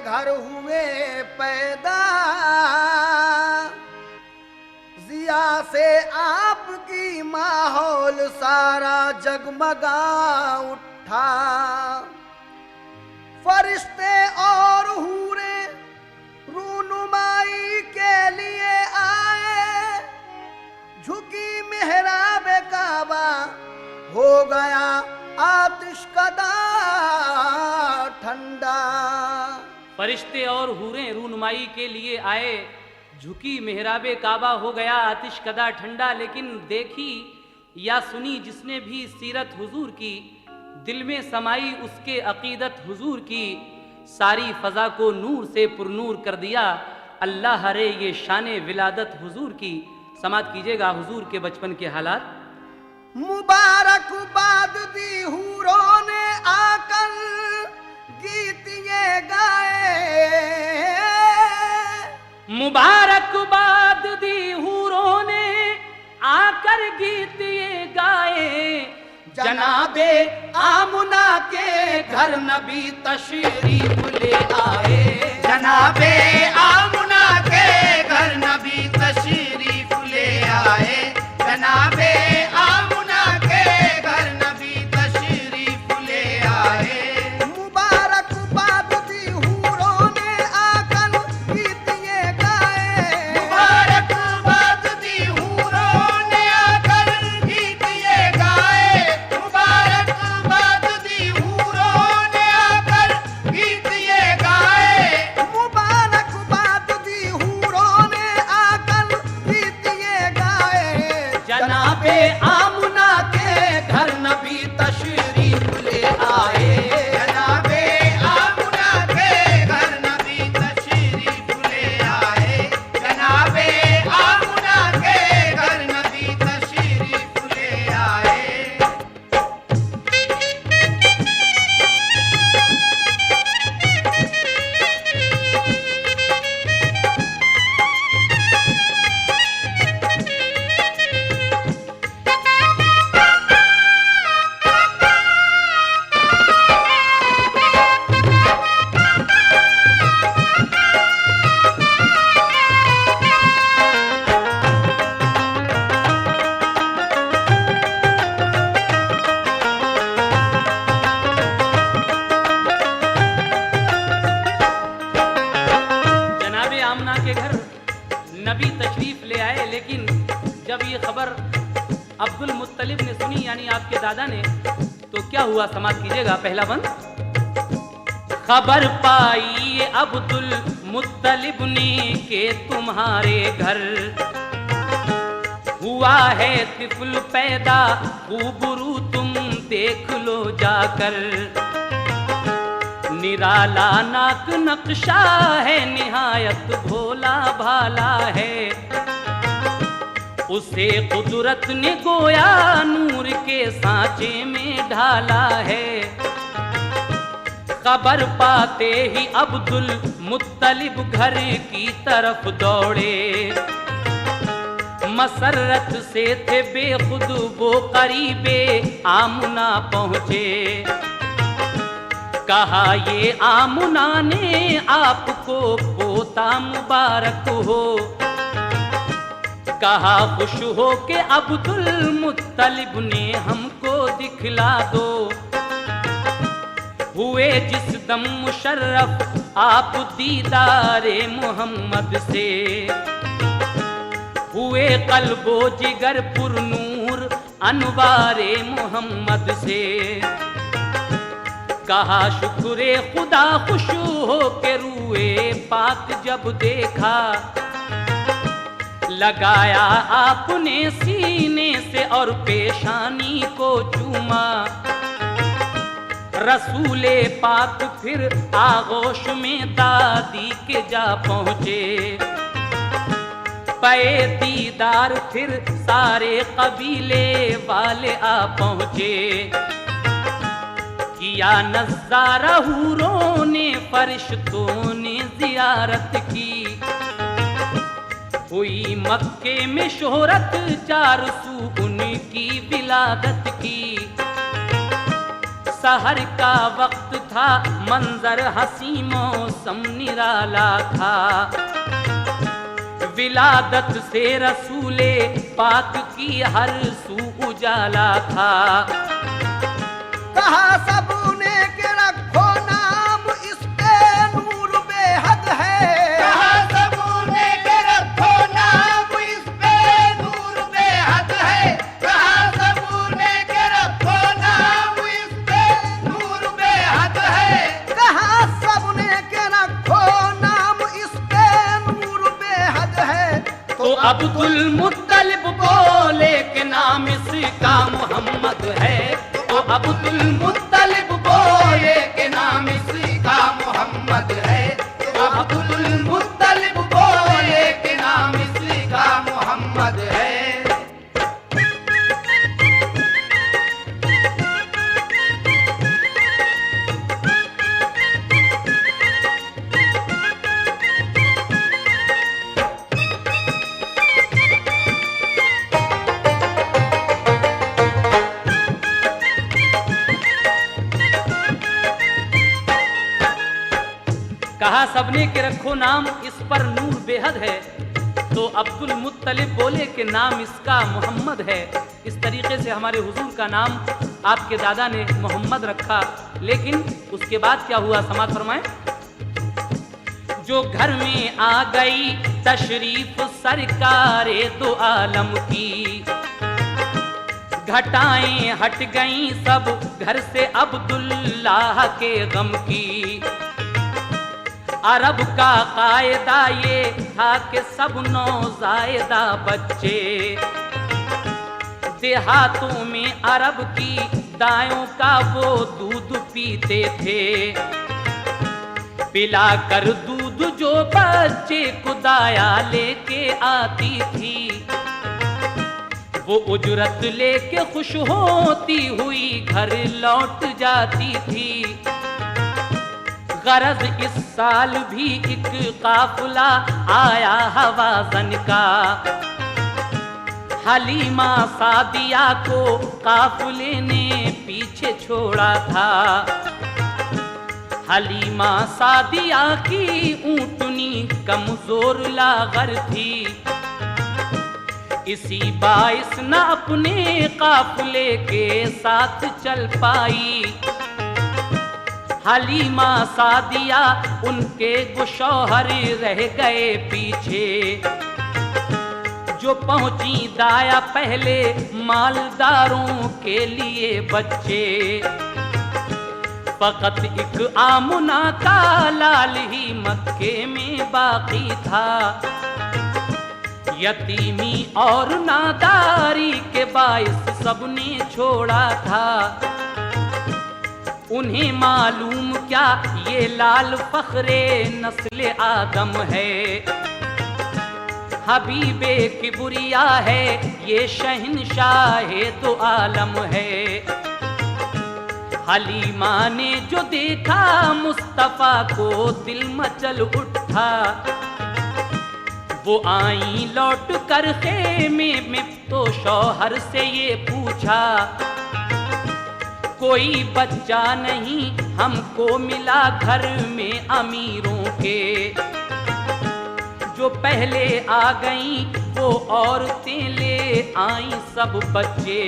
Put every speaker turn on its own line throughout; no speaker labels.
घर हुए पैदा, जिया से आपकी माहौल सारा जगमगा उठा। फरिश्ते और हूरे रूनुमाई के लिए आए, झुकी मेहराब काबा हो गया आतिशकदा ठंडा।
फरिश्ते और हूरें रूनुमाई के लिए आए, झुकी मेहराबे काबा हो गया आतिशकदा ठंडा। लेकिन देखी या सुनी जिसने भी सीरत हुजूर की, दिल में समाई उसके अकीदत हुजूर की, सारी फजा को नूर से पुरनूर कर दिया। अल्लाह हरे ये शान विलादत हुजूर की। समात कीजिएगा हुजूर के बचपन के हालात।
मुबारकबाद दी हूरों ने आकर गीत ये गाए,
मुबारकबाद दी हूरों ने आकर गीत ये गाए।
जनाबे आमुना के घर नबी तशरीफ ले आए,
जनाबे आमुना के घर नबी तशरीफ ले आए, जनाबे आमुना के घर नबी तशरीफ ले आए।
मुबारकबाद दी हूरों ने आकर गीत ये गाए,
मुबारकबाद दी हूरों ने आकर गीत ये गाए, मुबारकबाद दी हूरों ने आकर गीत ये गाए,
मुबारकबाद दी हूरों ने आकर गीत ये गाए।
जनाबे
आमुना के घर नबी तशरीफ ले आए,
जनाबे आमुना के घर नबी तशरीफ ले आए, जनाबे आमुना के घर नबी तशरीफ ले आए।
जनाबे आमना के घर नबी तशरीफ ले आए। लेकिन जब ये खबर अब्दुल मुत्तलिब ने सुनी, यानी आपके दादा ने, तो क्या हुआ? समाप्त कीजिएगा पहला बंद। खबर पाई अब्दुल मुत्तलिब ने के तुम्हारे घर हुआ है तिफल पैदा, खूबरू तुम देख लो जाकर। निराला नाक नक्शा है, निहायत भोला भाला है, उसे कुदरत ने गोया नूर के सांचे में ढाला है। खबर पाते ही अब्दुल मुत्तलिब घर की तरफ दौड़े, मसरत से थे बेखुद वो करीबे आमुना पहुँचे। कहा ये आमुना ने आपको पोता मुबारक हो, कहा खुश हो के अब्दुल मुत्तलिब ने हमको दिखला दो। हुए जिस दम मुशर्रफ आप दीदारे मोहम्मद से, हुए कल्बो जिगर पुरनूर अनवारे मोहम्मद से। कहा शुक्रे खुदा खुश हो के रूए पाक जब देखा, लगाया आपने सीने से और पेशानी को चूमा। रसूले पाक फिर आगोश में दादी के जा पहुँचे, पे दीदार फिर सारे कबीले वाले आ पहुँचे। किया नज़ारा हूरों ने फरिश्तों ने जियारत की, हुई मक्के में शोहरत चार सू उनकी विलादत की। सहर का वक्त था मंजर हसी मौसम निराला था, विलादत से रसूले पाक की हर सू उजाला था।
कहा सबने के रखो नाम इस पे नूर बेहद है, कहा सबने के रखो नाम इस पे नूर बेहद है, कहा सबने के रखो नाम इस पे नूर बेहद है, कहा सबने के रखो नाम इस पे नूर बेहद है।
तो अब्दुल मुत्तलिब बोले के नाम इसका मोहम्मद है, तो अब्दुल मुत्तलिब बोले के नाम इसका मोहम्मद है, तो अब्दुल मुत्तलिब बोले के नाम इसका मोहम्मद है। कहा सबने के रखो नाम इस पर नूर बेहद है, तो अब्दुल मुत्तलिब बोले कि नाम इसका मोहम्मद है। इस तरीके से हमारे हुजूर का नाम आपके दादा ने मोहम्मद रखा। लेकिन उसके बाद क्या हुआ, समाअत फरमाएं। जो घर में आ गई तशरीफ सरकारे दो आलम की, घटाएं हट गईं सब घर से अब्दुल्लाह के गम की। अरब का कायदा ये था कि सब नौज़ायदा बच्चे देहातों में अरब की दायों का वो दूध पीते थे। पिला कर दूध जो बच्चे को दाया लेके आती थी, वो उजरत लेके खुश होती हुई घर लौट जाती थी। गरज इस साल भी एक काफिला आया हवाज़न का, हलीमा सादिया को काफिले ने पीछे छोड़ा था। हलीमा सादिया की ऊँटनी कमजोर लागर थी, इसी बाइस न अपने काफिले के साथ चल पाई। हलीमा सादिया उनके गुशौहर रह गए पीछे, जो पहुंची दाया पहले मालदारों के लिए बच्चे। फकत एक आमुना का लाल ही मक्के में बाकी था, यतीमी और नादारी के बाइस सबने छोड़ा था। उन्हें मालूम क्या ये लाल फखरे नस्ले आदम है, हबीबे किबरिया है ये शहनशाहे तो आलम है। हलीमा ने जो देखा मुस्तफा को दिल मचल उठा, वो आई लौट कर खेमे में तो शौहर से ये पूछा, कोई बच्चा नहीं हमको मिला घर में अमीरों के। जो पहले आ गईं वो औरतें ले आई सब बच्चे।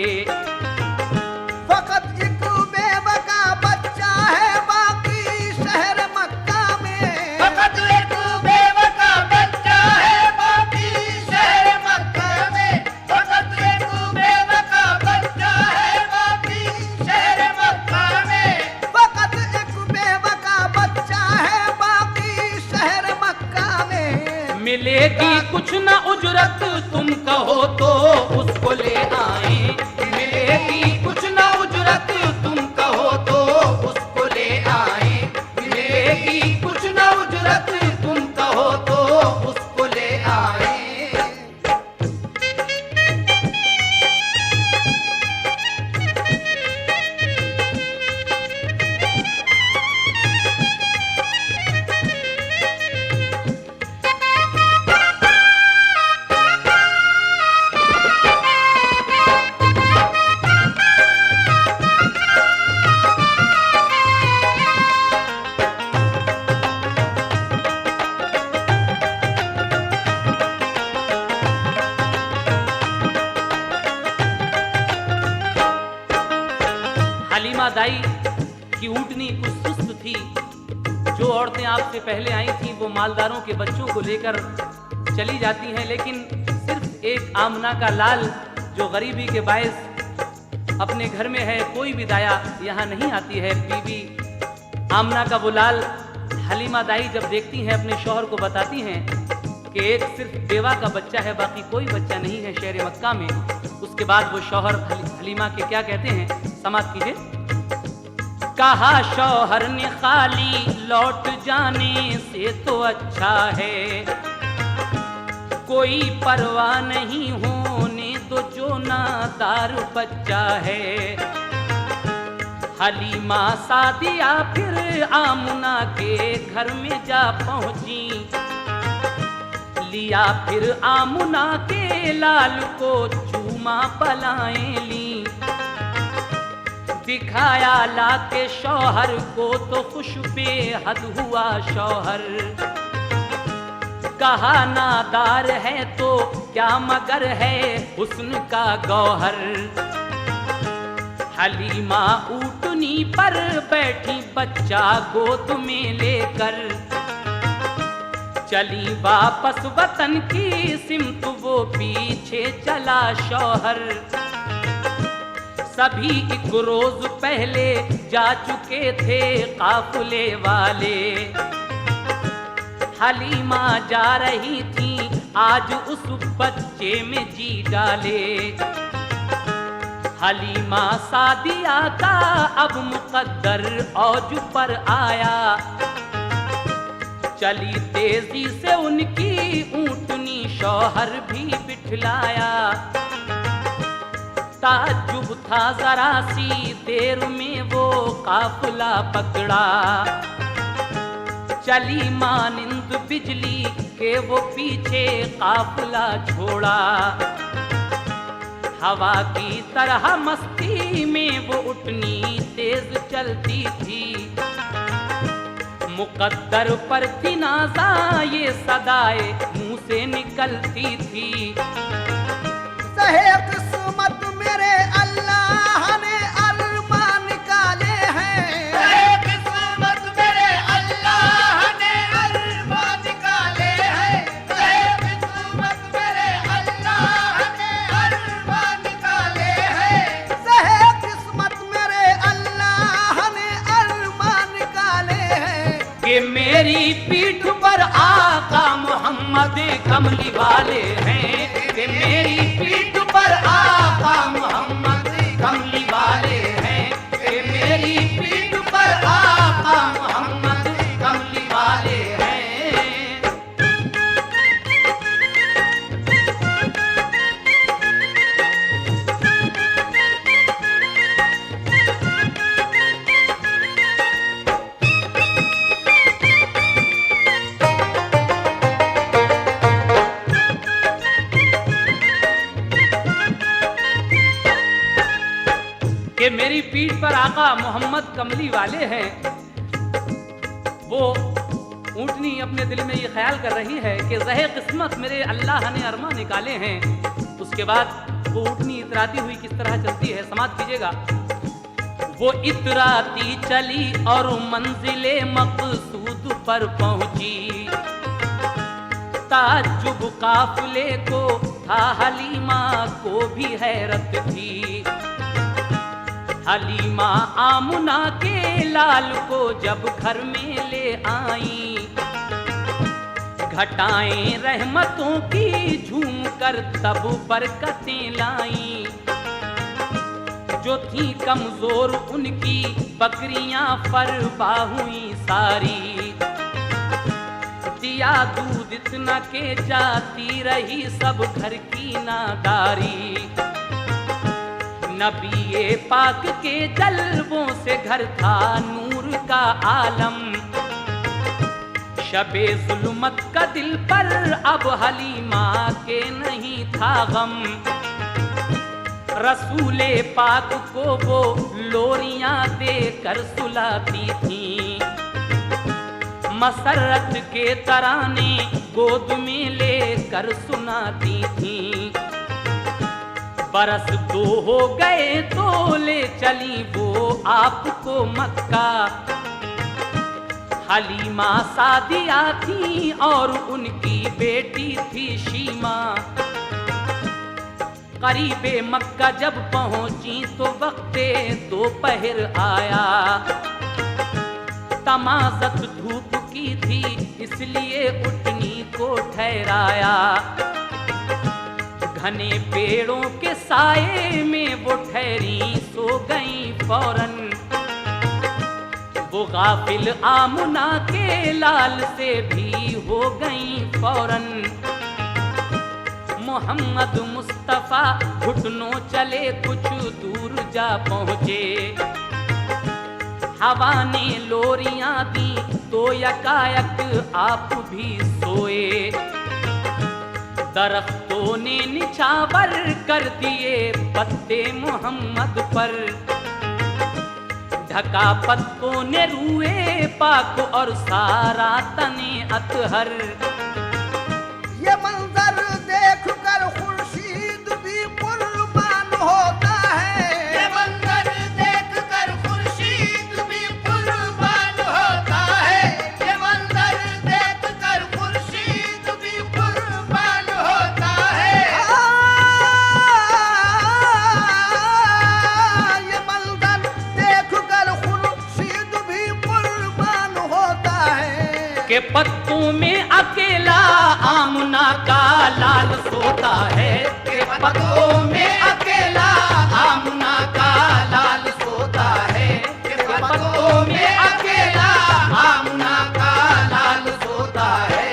फकत एक बेबका बच्चा है बाकी शहर मक्का में, फकत एक बेबका बच्चा है बाकी शहर मक्का में, फकत एक बेबका बच्चा है बाकी शहर मक्का में, फकत
मिलेगी कुछ न उजरत, तुम कहो तो उसको ले आए।
मिलेगी कुछ न उजरत, तुम कहो तो उसको ले आए। मिलेगी कुछ न उजरत, तुम कहो तो उसको ले आए।
हलीमा दाई की ऊँटनी कुछ सुस्त थी। जो औरतें आपसे पहले आई थीं वो मालदारों के बच्चों को लेकर चली जाती हैं, लेकिन सिर्फ एक आमना का लाल जो गरीबी के बायस अपने घर में है, कोई भी दाया यहाँ नहीं आती है। बीबी आमना का वो लाल हलीमा दाई जब देखती हैं अपने शौहर को बताती हैं कि एक सिर्फ बेवा का बच्चा है, बाकी कोई बच्चा नहीं है शहर मक्का में। उसके बाद वो शौहर हलीमा के क्या कहते हैं, समाप्त कीजिए। कहा शौहर ने खाली लौट जाने से तो अच्छा है, कोई परवाह नहीं होने दो जो नादार बच्चा है। हलीमा सादिया फिर आमुना के घर में जा पहुंची, लिया फिर आमुना के लाल को चूमा पलाएं ली। दिखाया लाके शौहर को तो खुश बेहद हुआ शौहर, कहा नादार है तो क्या मगर है हुस्न का गौहर। हलीमा ऊँटनी पर बैठी बच्चा गोद में लेकर, चली वापस वतन की सिमत वो पीछे चला शौहर। सभी एक रोज पहले जा चुके थे काफिले वाले, हलीमा जा रही थी आज उस बच्चे में जी डाले। हलीमा सादिया का अब मुकद्दर औज पर आया, चली तेजी से उनकी ऊँटनी शौहर भी बिठलाया। ताज्जुब था जरा सी देर में वो काफिला पकड़ा, चली मानिंद बिजली के वो पीछे काफिला छोड़ा। हवा की तरह मस्ती में वो उठनी तेज चलती थी, मुकद्दर पर थी नाज़ा ये सदाए मुंह से निकलती थी।
सहे किस्मत मेरे अल्लाह ने अरमान निकाले हैं,
सहे किस्मत मेरे अल्लाह ने अरमान निकाले हैं। सहे किस्मत मेरे अल्लाह ने अरमान निकाले हैं।
सहे किस्मत मेरे अल्लाह ने अरमान निकाले हैं।
कि मेरी पीठ पर आका मोहम्मद कमली वाले हैं, कि मेरी पीठ पर आका मोहम्मद कमली वाले हैं, कि मेरी पीठ पर आका मोहम्मद कमली वाले हैं। कि मेरी पीठ पर आका मोहम्मद कमली वाले हैं। वो ऊँटनी अपने दिल में ये ख्याल कर रही है कि ज़हे किस्मत मेरे अल्लाह ने अरमा निकाले हैं। उसके बाद वो ऊँटनी इतराती हुई किस तरह चलती है, समाप्त कीजिएगा। वो इतराती चली और मंजिले मकसूद पर पहुंची, ताज्जुब काफिले को था हलीमा को भी हैरत थी। हलीमा आमुना के लाल को जब घर में ले आई, घटाएं रहमतों की झूम कर तब बरकतें लाई। जो थी कमजोर उनकी बकरियां फरबा हुई सारी। दिया दूध इतना के जाती रही सब घर की नादारी। नबी पाक के जलवों से घर था नूर का आलम। शबे जुल्मत का दिल पर अब हलीमा के नहीं था गम। रसूले पाक को वो लोरियां देकर सुलाती थीं। मसरत के तराने गोद में लेकर सुनाती थीं। बरस 2 हो गए तो ले चली वो आपको मक्का। हलीमा सादिया थी और उनकी बेटी थी शीमा। करीबे मक्का जब पहुंची तो वक्ते दोपहर आया। तमाज़त धूप की थी इसलिए उठनी को ठहराया। घने पेड़ों के साए में वो ठहरी सो गई फौरन। वो गाफिल आमुना के लाल से भी हो गई फौरन। मोहम्मद मुस्तफा घुटनों चले कुछ दूर जा पहुँचे। हवा ने लोरियां दी तो यकायक आप भी सोए। दरख्तों ने निछावर कर दिए पत्ते मोहम्मद पर। ढका पत्तों ने रूए पाक और सारा तने अतहर।
ये मंजर देख कर खुर्शीद भी कुर्बान होता है।
ये मंजर देख कर खुर्शीद भी कुर्बान होता है। ये मंजर देख कर खुर्शीद भी कुर्बान होता है।
ये मंजर देख कर खुर्शीद भी कुर्बान होता है।
के पत्तों में अकेला आमना का लाल सोता है।
के पत्तों में अकेला आमना का लाल सोता है। के पत्तों में अकेला आमना का लाल सोता है।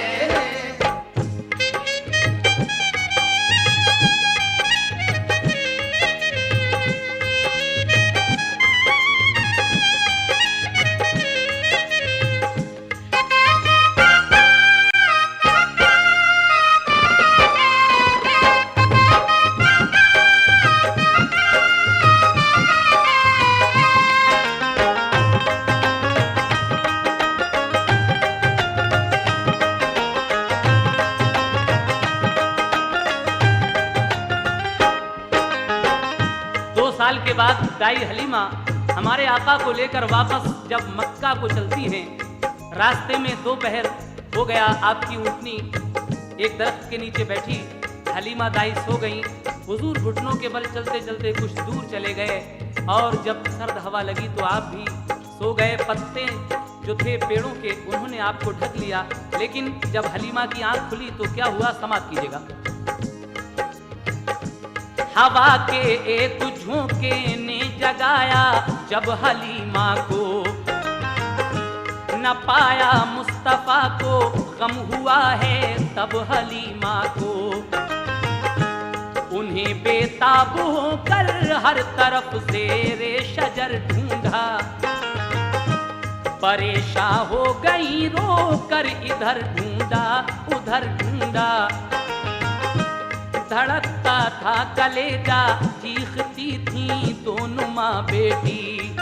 साल के बाद दाई हलीमा हमारे आका को लेकर वापस जब मक्का को चलती हैं। रास्ते में दोपहर हो गया। आपकी ऊँटनी एक दरख्त के नीचे बैठी। हलीमा दाई सो गई। हुजूर घुटनों के बल चलते चलते कुछ दूर चले गए और जब सर्द हवा लगी तो आप भी सो गए। पत्ते जो थे पेड़ों के उन्होंने आपको ढक लिया। लेकिन जब हलीमा की आंख खुली तो क्या हुआ, समाप्त कीजिएगा। हवा के एक झोंके ने जगाया जब हलीमा को। न पाया मुस्तफा को गम हुआ है तब हलीमा को। उन्हें बेताब होकर हर तरफ से रे शजर ढूंढा। परेशान हो गई रो कर इधर ढूंढा उधर ढूंढा। धड़कता था कलेजा चीखती थी दोनों माँ बेटी।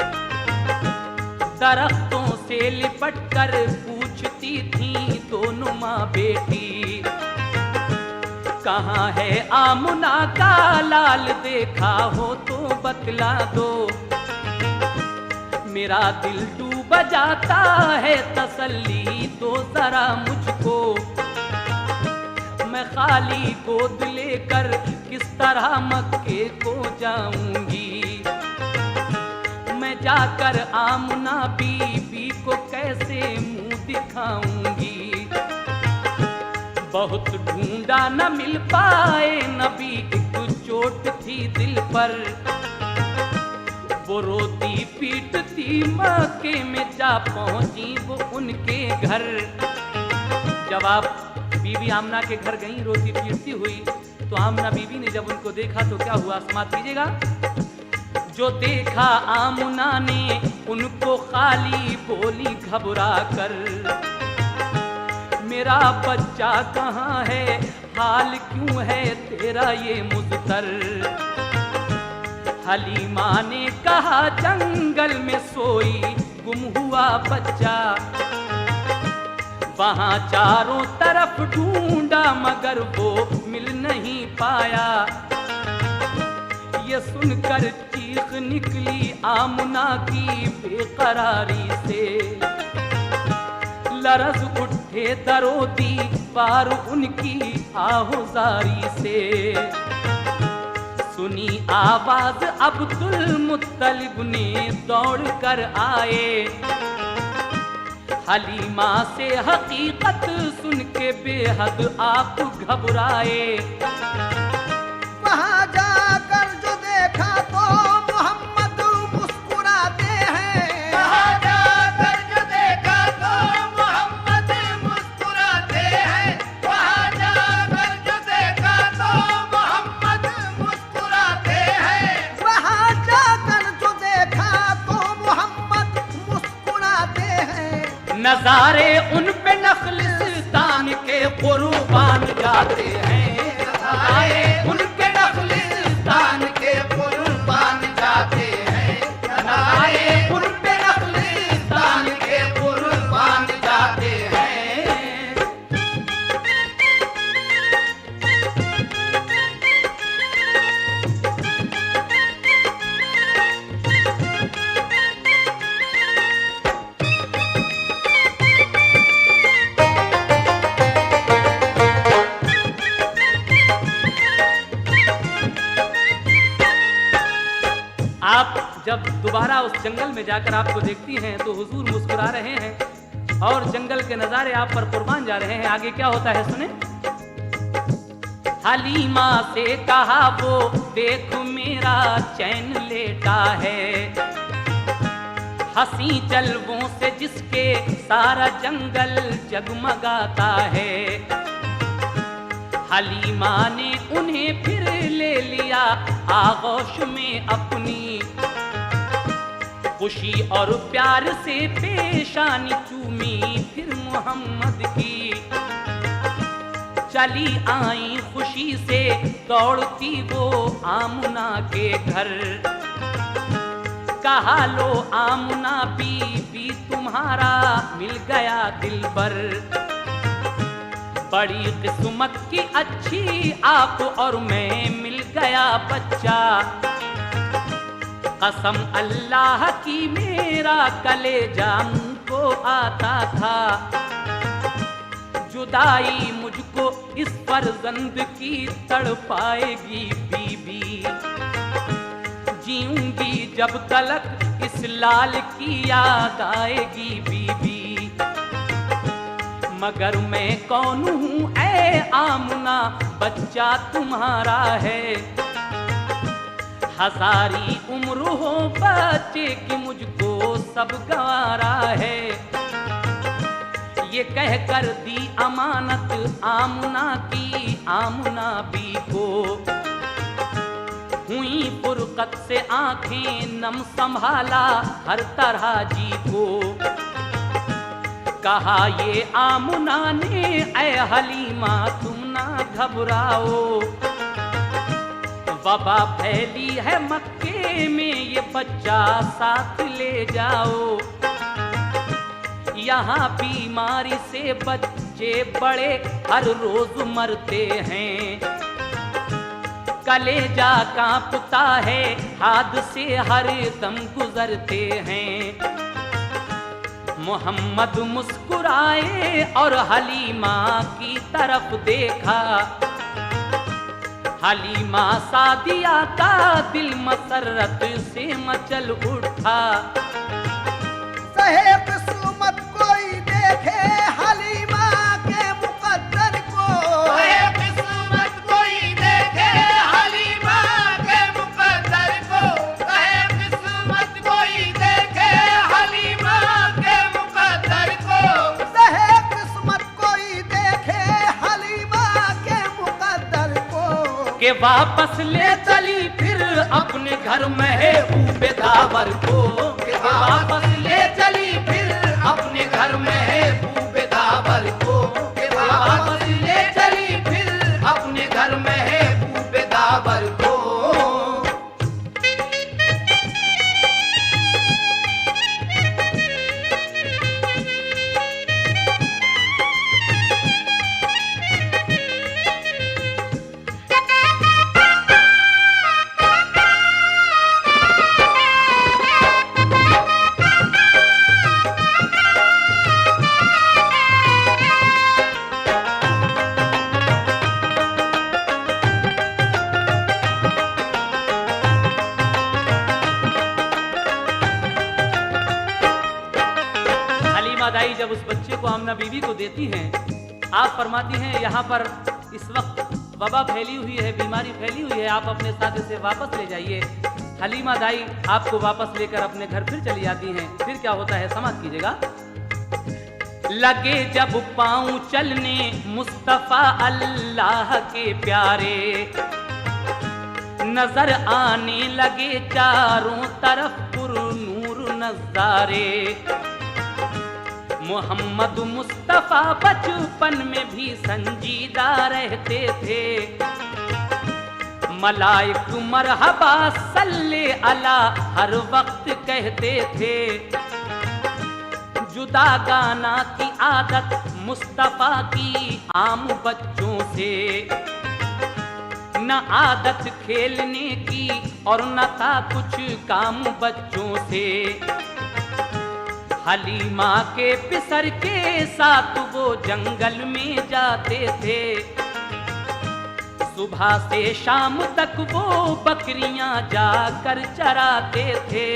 दरख्तों से लिपट कर पूछती थी दोनों माँ बेटी। कहाँ है आमुना का लाल, देखा हो तो बतला दो। मेरा दिल डूब जाता है, तसल्ली दो जरा मुझको। मैं खाली गोद लेकर किस तरह मक्के को जाऊंगी। मैं जाकर आमना बीबी को कैसे मुंह दिखाऊंगी। बहुत ढूंढा न मिल पाए नबी, एक चोट थी दिल पर। वो रोती पीटती मक्के में जा पहुंची वो उनके घर। जब आप बीबी आमना के घर गई रोती पीटती हुई, तो आमना बीबी ने जब उनको देखा तो क्या हुआ, समाप्त कीजिएगा। जो देखा आमना ने उनको खाली बोली घबरा कर, मेरा बच्चा कहाँ है, हाल क्यों है तेरा ये मुज़तर। हलीमा ने कहा जंगल में सोई गुम हुआ बच्चा। वहां चारों तरफ ढूंढा मगर वो मिल नहीं पाया। ये सुनकर चीख निकली आमना की बेकरारी से। लरज उठे दरो दीवार उनकी आहुजारी से। सुनी आवाज अब्दुल मुत्तलिब ने दौड़ कर आए। हलीमा से हकीकत सुन के बेहद आप घबराए।
वहाँ जाकर जो देखा तो मोहम्मद मुस्कुराते हैं।
वहाँ जाकर जो देखा तो मोहम्मद मुस्कुराते हैं। वहाँ जाकर जो देखा तो मोहम्मद मुस्कुराते हैं।
वहाँ जाकर जो देखा तो मोहम्मद मुस्कुराते हैं।
नजारे उन पे नखलिस्तान के कुर्बान जाते हैं।
नज़ारे उनके नखलिस्तान के कुर्बान जाते हैं। नज़ारे उन पे नखलिस्तान के कुर्बान जाते हैं।
आप जब दोबारा उस जंगल में जाकर आपको देखती हैं तो हुजूर मुस्कुरा रहे हैं और जंगल के नजारे आप पर कुर्बान जा रहे हैं। आगे क्या होता है सुने। हलीमा से कहा वो देख मेरा चैन लेटा है। हंसी जलवों से जिसके सारा जंगल जगमगाता है। हलीमा ने उन्हें फिर ले लिया आगोश में अपनी। खुशी और प्यार से पेशानी चूमी फिर मोहम्मद की। चली आई खुशी से दौड़ती वो आमना के घर। कहा लो आमना बीबी तुम्हारा मिल गया दिलबर। बड़ी किस्मत की अच्छी आप और मैं मिल गया बच्चा। कसम अल्लाह की मेरा कलेजा मुंह को आता था। जुदाई मुझको इस फर्जंद की तड़पाएगी बीबी। जीऊंगी जब तलक इस लाल की याद आएगी बीबी। मगर मैं कौन हूँ ऐ आमना बच्चा तुम्हारा है। हजारी उम्र हो बच्चे की मुझको सब गवारा है। ये कह कर दी अमानत आमना की आमना बी को। हुई फुरकत से आंखें नम संभाला हर तरह जी को। कहा ये आमना ने ऐ हलीमा तुम ना घबराओ। वबा फैली है मक्के में ये बच्चा साथ ले जाओ। यहाँ बीमारी से बच्चे बड़े हर रोज मरते हैं। कलेजा कांपता है हादसे हर दम गुजरते हैं। मोहम्मद मुस्कुराए और हलीमा की तरफ देखा। हलीमा सादिया का दिल मसरत से मचल उठा।
सहे किस्मत कोई देखे हलीमा के मुकद्दर को।
के वापस ले चली फिर अपने घर महबूब दावर को,
के वापस ले चली फिर अपने घर महबूब दावर को, के वापस ले चली फिर अपने घर महबूब दावर को।
दाई जब उस बच्चे को आमना बीवी को देती हैं, आप फरमाती हैं यहाँ पर इस वक्त वबा फैली हुई है, बीमारी फैली हुई है, आप अपने साथ इसे वापस ले जाइए। हलीमा दाई आपको वापस लेकर अपने घर फिर चली जाती हैं। फिर क्या होता है समाज कीजिएगा। लगे जब पाँव चलने मुस्तफा अल्लाह के प्यारे, नजर आने लगे चारों तरफ पुरनूर नजारे। मोहम्मद मुस्तफा बचपन में भी संजीदा रहते थे, मलाइक मरहबा सल्ले अला हर वक्त कहते थे। जुदा गाना की आदत मुस्तफा की आम बच्चों से, न आदत खेलने की और न था कुछ काम बच्चों से। हलीमा के पिसर के साथ वो जंगल में जाते थे, सुबह से शाम तक वो बकरियां जाकर चराते थे।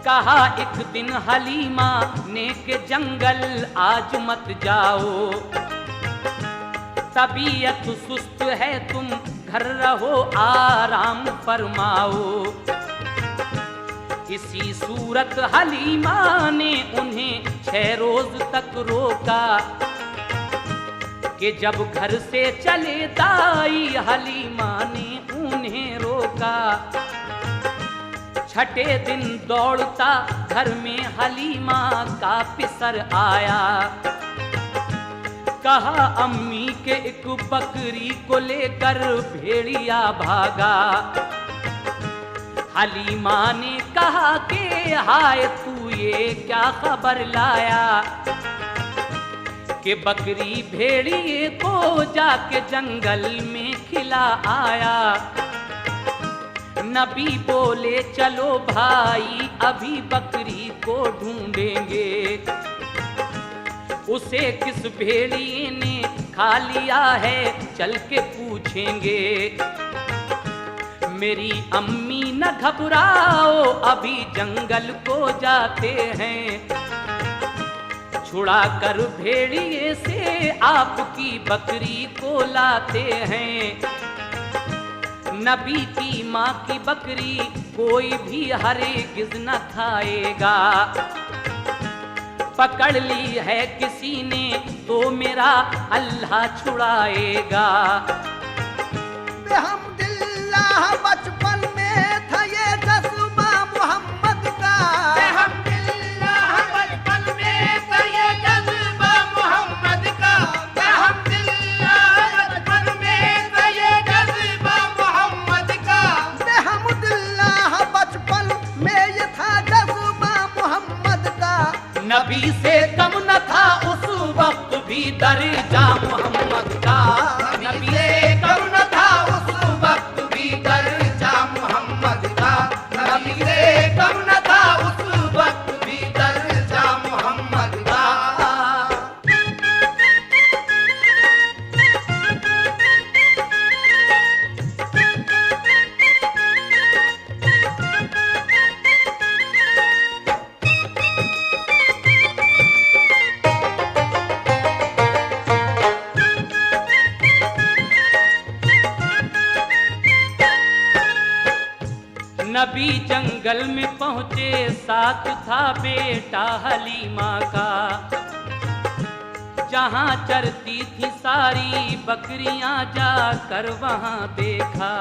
कहा एक दिन हलीमा ने के जंगल आज मत जाओ, तबीयत सुस्त है तुम घर रहो आराम फरमाओ। इसी सूरत हलीमा ने उन्हें 6 रोज तक रोका, कि जब घर से चले दाई हलीमा ने उन्हें रोका। छठे दिन दौड़ता घर में हलीमा का पिसर आया, कहा अम्मी के एक बकरी को लेकर भेड़िया भागा। हलीमा ने कहा कि हाय तू ये क्या खबर लाया, कि बकरी भेड़िए को जाके जंगल में खिला आया। नबी बोले चलो भाई अभी बकरी को ढूंढेंगे, उसे किस भेड़िए ने खा लिया है चल के पूछेंगे। मेरी अम्मी न घबराओ अभी जंगल को जाते हैं, छुड़ा कर भेड़िए से आपकी बकरी को लाते हैं। नबी की माँ की बकरी कोई भी हरगिज़ न खाएगा, पकड़ ली है किसी ने तो मेरा अल्लाह छुड़ाएगा।
बेहम्दुलिल्लाह बचपन में था ये जज्बा मोहम्मद का,
बेहम्दुलिल्लाह बचपन में था ये जज्बा मोहम्मद का, बेहम्दुलिल्लाह बचपन में था ये जज्बा मोहम्मद का।
बेहम्दुलिल्लाह बचपन में ये था जज्बा मोहम्मद का।
नबी से कम न था उस वक्त भी दर्जा मोहम्मद का,
नबी से कम न था उस वक्त भी दर्जा मोहम्मद का, नबी से कम न था उस वक्त भी दर्जा मोहम्मद का।
नबी जंगल में पहुंचे साथ था बेटा हलीमा का। जहाँ चरती थी सारी बकरियां जाकर वहाँ देखा,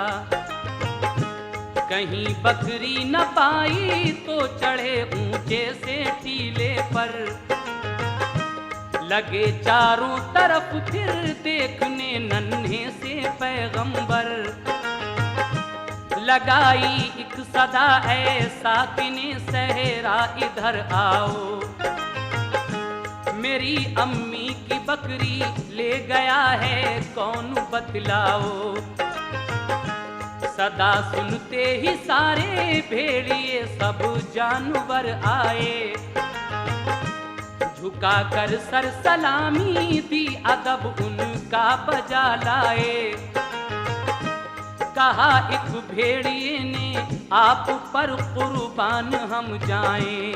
कहीं बकरी न पाई तो चढ़े ऊंचे से टीले पर, लगे चारों तरफ फिर देखने नन्हे से पैगंबर। लगाई एक सदा ऐसा किने सहरा इधर आओ, मेरी अम्मी की बकरी ले गया है कौन बतलाओ। सदा सुनते ही सारे भेड़िए सब जानवर आए, झुका कर सर सलामी दी अदब उनका बजा लाए। कहा एक भेड़िए ने आप पर कुर्बान हम जाएं,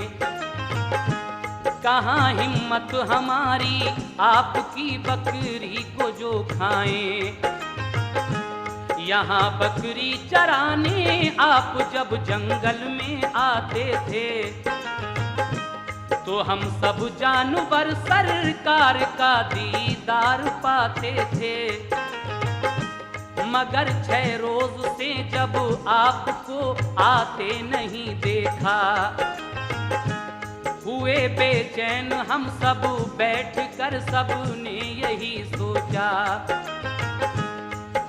कहाँ हिम्मत हमारी आपकी बकरी को जो खाएं। यहाँ बकरी चराने आप जब जंगल में आते थे, तो हम सब जानवर सरकार का दीदार पाते थे। मगर 6 रोज से जब आपको आते नहीं देखा, हुए बेचैन हम सब बैठ कर सबने यही सोचा,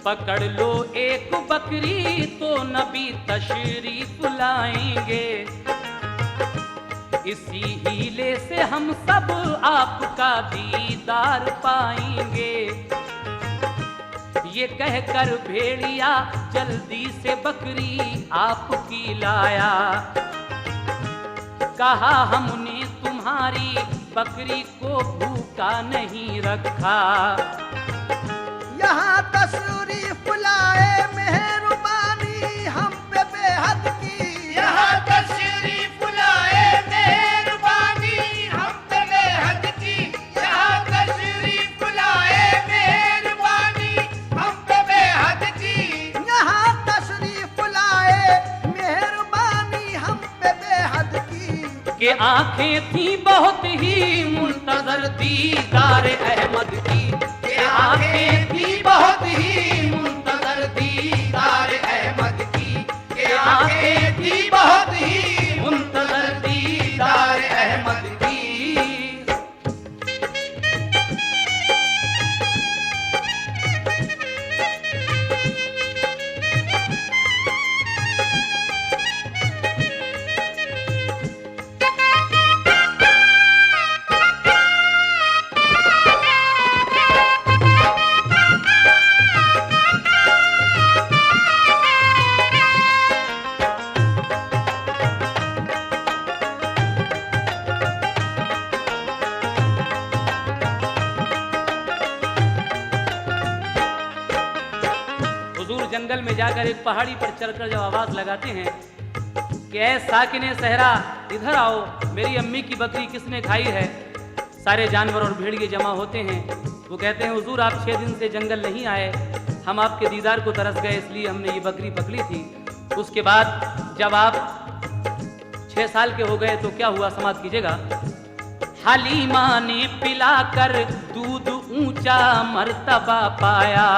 पकड़ लो एक बकरी तो नबी तशरीफ लाएंगे। इसी हीले से हम सब आपका दीदार पाएंगे। ये कहकर भेड़िया जल्दी से बकरी आपकी लाया, कहा हमने तुम्हारी बकरी को भूखा नहीं रखा।
यहाँ तशरीफ लाए मेहरबानी हम पे बेहद की,
यहाँ तशरीफ लाए मेहरबानी हम पे बेहद की, यहाँ तशरीफ लाए मेहरबानी हम पे बेहद की।
यहाँ तशरीफ लाए मेहरबानी हम पे बेहद की।
कि आंखें थी बहुत ही मुंतजर दीदार अहमद की,
कि आंखें थी बहुत ही मुंतजर दीदार अहमद की, कि आंखें थी बहुत ही मुंतजर दीदार अहमद की।
जंगल में जाकर एक पहाड़ी पर चढ़कर जब आवाज लगाते हैं कि ऐ साकिने सहरा इधर आओ, मेरी अम्मी की बकरी किसने खाई है। सारे जानवर और भेड़िए जमा होते हैं। वो कहते हैं हुजूर आप 6 दिन से जंगल नहीं आए, हम आपके दीदार को तरस गए इसलिए हमने ये बकरी पकड़ी थी। उसके बाद जब आप 6 साल के हो गए तो क्या हुआ समाप्त कीजिएगा। हलीमा ने पिलाकर दूध ऊंचा मर्तबा पाया,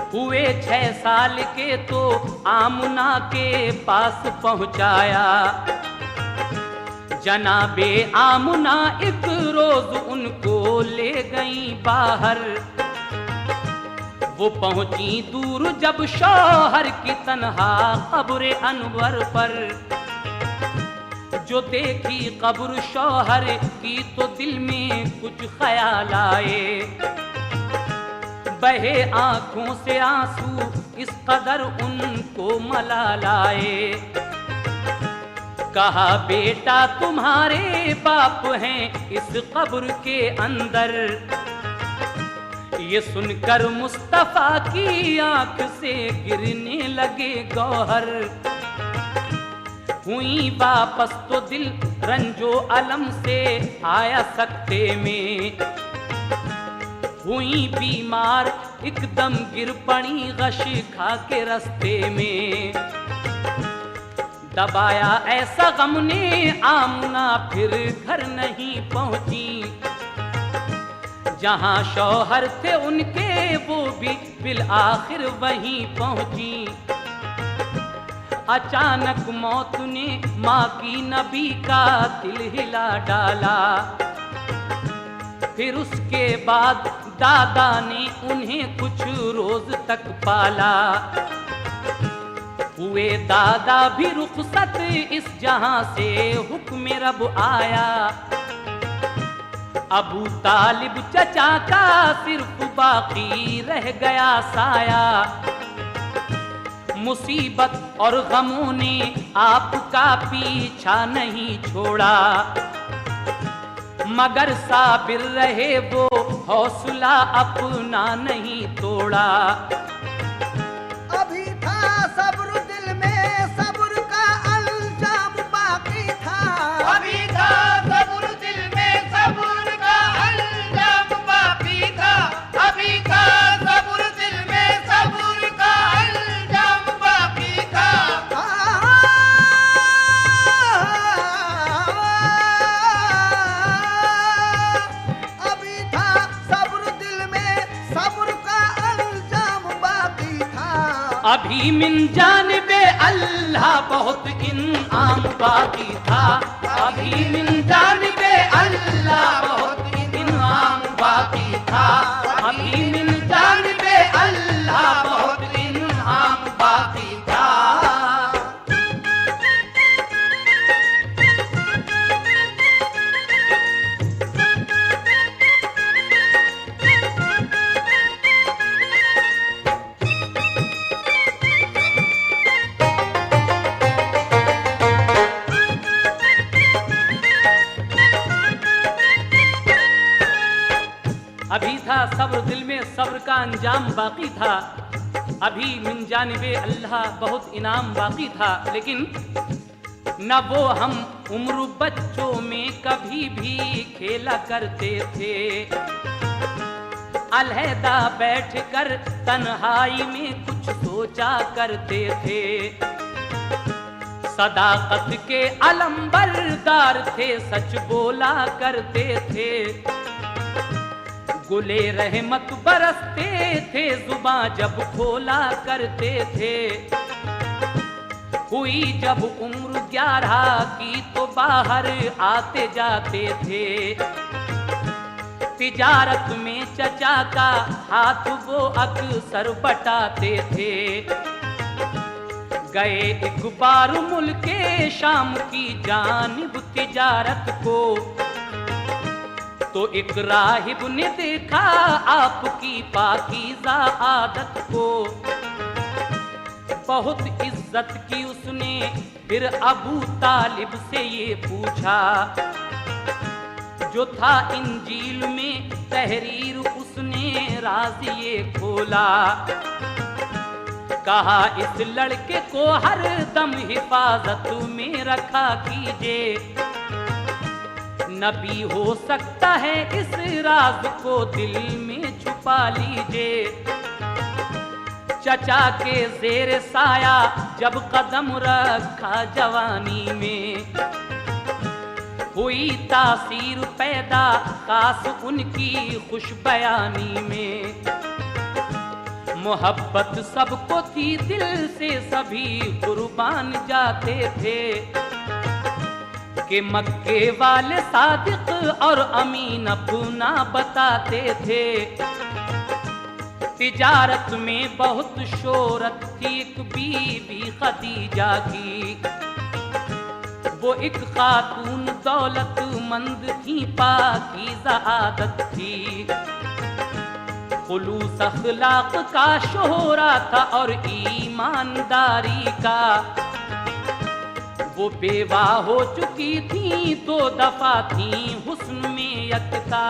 हुए 6 साल के तो आमुना के पास पहुंचाया। जनाबे आमुना एक रोज उनको ले गई बाहर, वो पहुंची दूर जब शौहर की तन्हा कब्र अनवर पर। जो देखी कब्र शौहर की तो दिल में कुछ ख्याल आए, बहे आंखों से आंसू इस कदर उनको मलाल आए। कहा बेटा तुम्हारे बाप हैं इस कब्र के अंदर। ये सुनकर मुस्तफा की आंख से गिरने लगे गौहर। हुई वापस तो दिल रंजो अलम से आया सकते में, हुई बीमार एकदम गिर पड़ी गश खा के रास्ते में। दबाया ऐसा गम ने आमुना फिर घर नहीं पहुंची, जहां शौहर थे उनके वो भी बिल आखिर वहीं पहुंची। अचानक मौत ने माँ की नबी का दिल हिला डाला। फिर उसके बाद दादा ने उन्हें कुछ रोज तक पाला। हुए दादा भी रुखसत इस जहां से, हुक्म रब आया। अबू तालिब चचा का सिर्फ बाकी रह गया साया। मुसीबत और गमों ने आपका पीछा नहीं छोड़ा, मगर साबिर रहे वो, हौसला अपना नहीं तोड़ा।
अभी था सब्र दिल में, सब्र का अल्जाम बाकी था।
अभी था सब्र दिल में, सब्र का अल्जाम बाकी था। अभी था सब्र दिल में, सब्र का अल्जाम बाकी था।
अभी था सब्र दिल में, सब्र का अल्जाम बाकी था।
अभी मिन जानिबे अल्लाह बहुत इनाम बाकी था। अभी मिन जानिबे अल्लाह बहुत इनाम बाकी था। अभी मिन जानिबे अल्लाह बहुत इनाम बाकी था। अभी था सब्र दिल में, सब्र का अंजाम बाकी था। अभी मिन जानिबे अल्लाह बहुत इनाम बाकी था। लेकिन न वो हम उम्र बच्चों में कभी भी खेला करते थे। अलहदा बैठकर तन्हाई में कुछ सोचा करते थे। सदाकत के अलंबरदार थे, सच बोला करते थे। गुले रहमत बरसते थे, जुबां जब खोला करते थे। हुई जब उम्र 11 की तो बाहर आते जाते थे। तिजारत में चचा का हाथ वो अक्सर बटाते थे। गए एक बार मुल्के शाम की जानिब तिजारत को, तो एक राहिब ने देखा आपकी पाकीज़ा आदत को। बहुत इज्जत की उसने फिर अबू तालिब से ये पूछा। जो था इंजील में तहरीर उसने राज ये खोला। कहा इस लड़के को हर दम हिफाजत में रखा कीजिए। नबी हो सकता है इस राज को दिल में छुपा लीजिए। चचा के जेर साया जब कदम रखा जवानी में, हुई तासीर पैदा खास उनकी खुश बयानी में। मोहब्बत सबको थी दिल से, सभी कुर्बान जाते थे। कि मक्के वाले सादिक और अमीन अपना बताते थे। तिजारत में बहुत शोहरत थी एक बीबी खदीजा की। वो एक खातून दौलतमंद थी, पाकीज़ा आदत थी। खुलूस अखलाक का शोहरा था और ईमानदारी का। वो बेवा हो चुकी थी, 2 दफा थी हुस्न में यकता।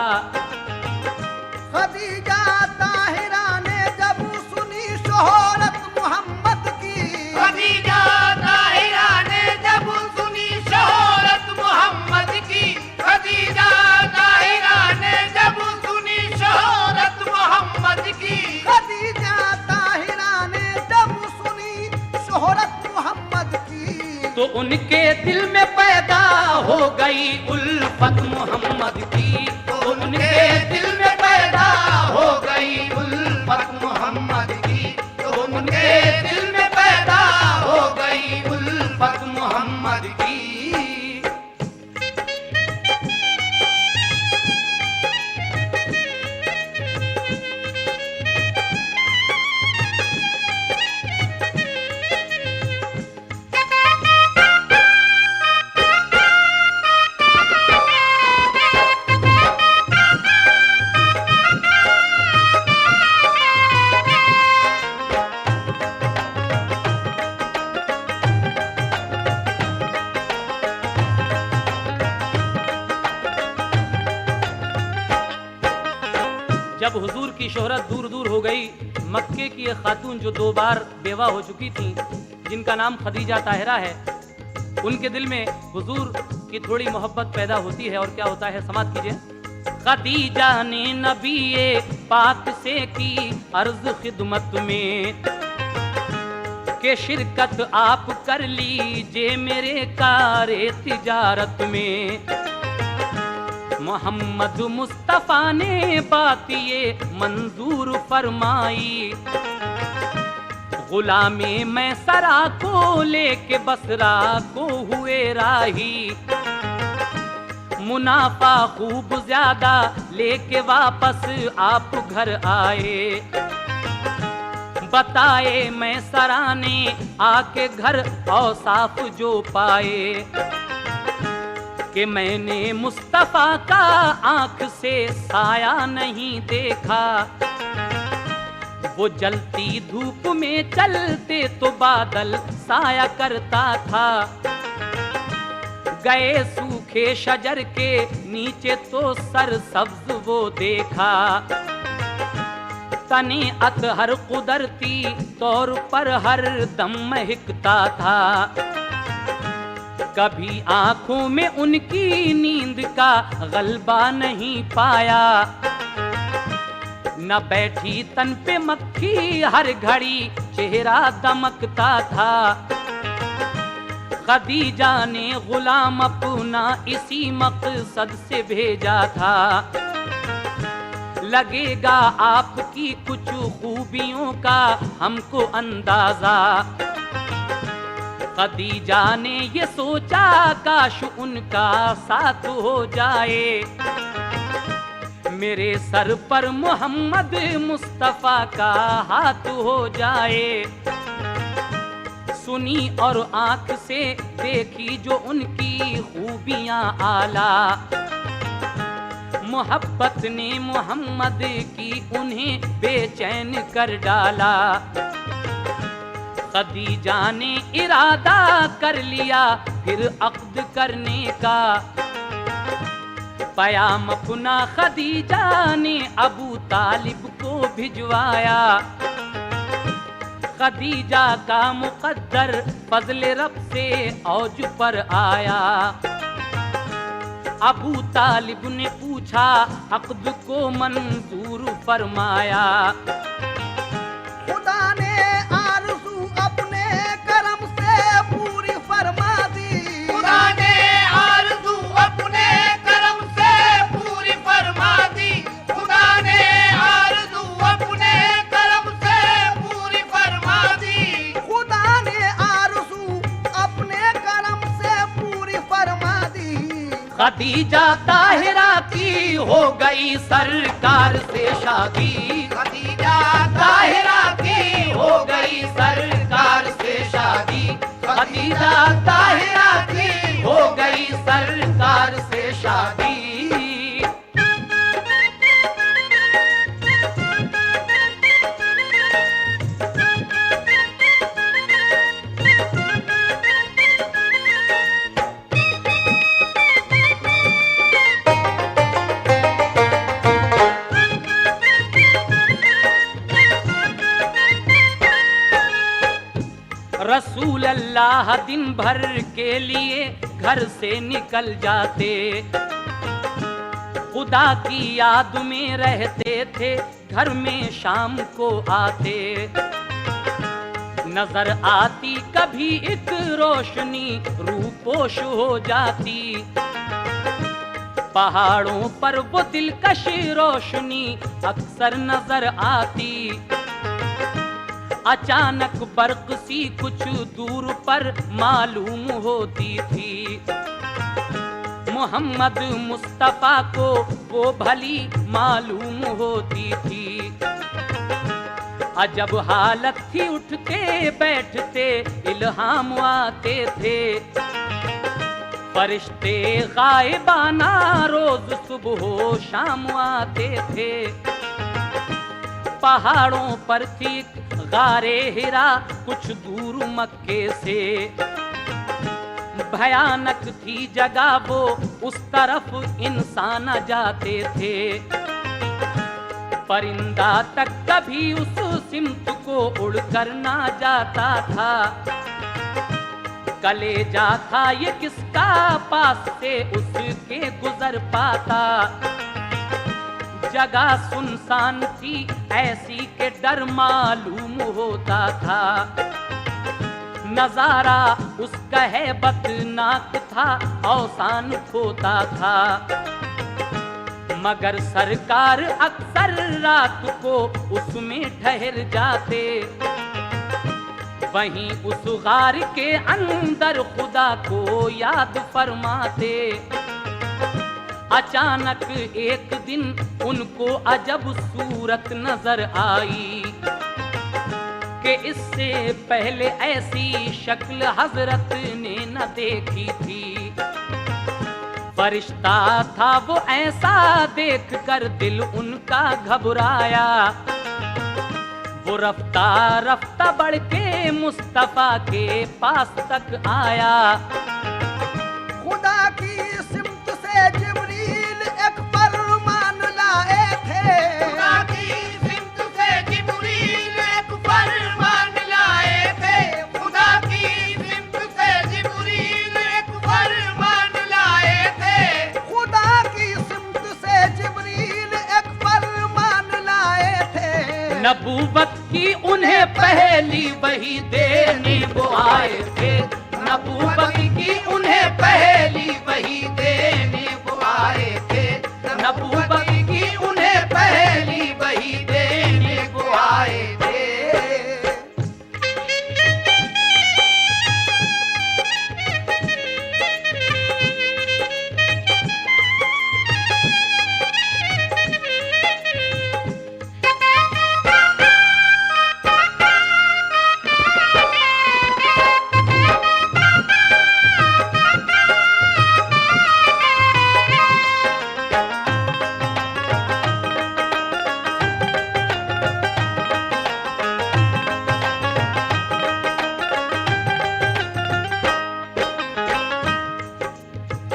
खदीजा ताहिरा ने जब सुनी शोहरत मोहम्मद की।
खदीजा ताहिरा ने जब सुनी शोहरत मोहम्मद की। खदीजा ताहिरा ने जब सुनी शोहरत मोहम्मद की।
खदीजा ताहिरा ने जब सुनी शोहरत मोहम्मद की,
तो उनके दिल में पैदा हो गई उल्फत मोहम्मद की। तो उनके दिल में पैदा जब हुजूर की शोहरत दूर दूर हो गई, मक्के की एक खातून जो 2 बार बेवा हो चुकी थी, जिनका नाम खदीजा ताहिरा है, उनके दिल में हुजूर की थोड़ी मोहब्बत पैदा होती है। और क्या होता है, समात कीजिए। खदीजा ने नबी पाक से की अर्ज खिदमत में के शिरकत आप कर लीजिए मेरे कारे तिजारत में। मोहम्मद मुस्तफ़ा ने बात ये मंजूर फरमाई, गुलामे मैं सरा को लेके बसरा को हुए राही। मुनाफा खूब ज्यादा लेके वापस आप घर आए, बताए मैं सरा ने आके घर औसाफ जो पाए कि मैंने मुस्तफ़ा का आंख से साया नहीं देखा। वो जलती धूप में चलते तो बादल साया करता था, गए सूखे शजर के नीचे तो सरसब्ज वो देखा। तने अतहर कुदरती तौर पर हर दम महकता था, कभी आंखों में उनकी नींद का गलबा नहीं पाया। न बैठी तन पे मक्खी हर घड़ी चेहरा दमकता था। खदीजा ने गुलाम अपना इसी मकसद से भेजा था, लगेगा आपकी कुछ खूबियों का हमको अंदाजा। खदीजा ने ये सोचा काश उनका साथ हो जाए, मेरे सर पर मोहम्मद मुस्तफ़ा का हाथ हो जाए। सुनी और आंख से देखी जो उनकी खूबियां आला, मोहब्बत ने मोहम्मद की उन्हें बेचैन कर डाला। खदीजा ने इरादा कर लिया फिर अक्द करने का, पयाम अपना खदीजा ने अबू तालिब को भिजवाया। खदीजा का मुकद्दर फजल रब से औज पर आया। अबू तालिब ने पूछा अक्द को मंजूर फरमाया।
खुदा ने आरज़ू अपने करम से पूरी फरमा दी,
खुदा ने आरज़ू अपने करम से पूरी फरमा दी। खुदा ने आरज़ू अपने करम से पूरी फरमा दी।
खुदा ने आरज़ू अपने करम से पूरी फरमा दी।
खदीजा ताहिरा की हो गई सरकार से शादी।
खदीजा ताहिरा की हो गई सरकार से शादी।
खदीजा ताहिरा की हो गई सरकार से शादी। रसूल अल्लाह दिन भर के लिए घर से निकल जाते, खुदा की याद में रहते थे, घर में शाम को आते। नजर आती कभी एक रोशनी रूपोश हो जाती, पहाड़ों पर वो दिलकश रोशनी अक्सर नजर आती। अचानक बर्क सी कुछ दूर पर मालूम होती थी, मोहम्मद मुस्तफ़ा को वो भली मालूम होती थी। अजब हालत थी, उठते बैठते इल्हाम आते थे, फरिश्ते गायबाना रोज सुबह हो शाम आते थे। पहाड़ों पर थी गारे हिरा कुछ दूर मक्के से, भयानक थी जगह वो उस तरफ इंसान जाते थे। परिंदा तक कभी उस सिमत को उड़कर ना जाता था। कलेजा था ये किसका पास से उसके गुजर पाता। जगह सुनसान थी ऐसी के डर मालूम होता था। नजारा उसका हैबतनाक था, औसान खोता था। मगर सरकार अक्सर रात को उसमें ठहर जाते। वहीं उस गार के अंदर खुदा को याद फरमाते। अचानक एक दिन उनको अजब सूरत नजर आई कि इससे पहले ऐसी शक्ल हजरत ने न देखी थी। फरिश्ता था वो ऐसा देखकर दिल उनका घबराया। वो रफ्ता रफ्ता बढ़ के मुस्तफा के पास तक आया।
खुदा की सिमत से जिब्रील एक फरमान लाए थे।
खुदा की सिमत से जिब्रील एक फरमान लाए थे। खुदा की सिमत से जिब्रील एक फरमान लाए थे।
खुदा की सिमत से जिब्रील एक फरमान लाए थे।
नबूवत की उन्हें पहली वही देने वो आए थे। नबूवत की उन्हें पहली वही देने वो आए थे। नबूवत की उन्हें पहली वही देने वो आए थे।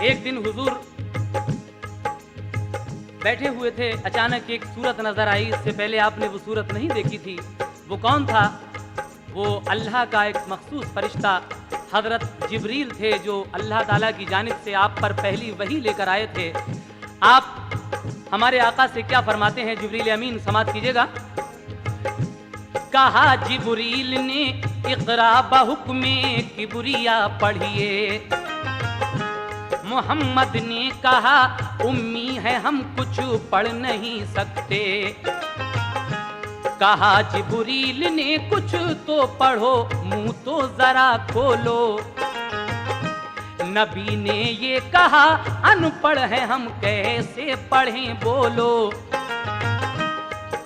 एक दिन हुजूर बैठे हुए थे, अचानक एक सूरत नजर आई। इससे पहले आपने वो सूरत नहीं देखी थी। वो कौन था? वो अल्लाह का एक मखसूस फरिश्ता हजरत जिब्रील थे, जो अल्लाह ताला की जानिब से आप पर पहली वही लेकर आए थे। आप हमारे आका से क्या फरमाते हैं? जिब्रील अमीन समात कीजिएगा। कहा जिब्रील ने इक़रा बहुक्मे किबरिया पढ़िए। मोहम्मद ने कहा उम्मी है हम कुछ पढ़ नहीं सकते। कहा जिब्रील ने कुछ तो पढ़ो, मुंह तो जरा खोलो। नबी ने ये कहा अनपढ़ है हम कैसे पढ़ें बोलो।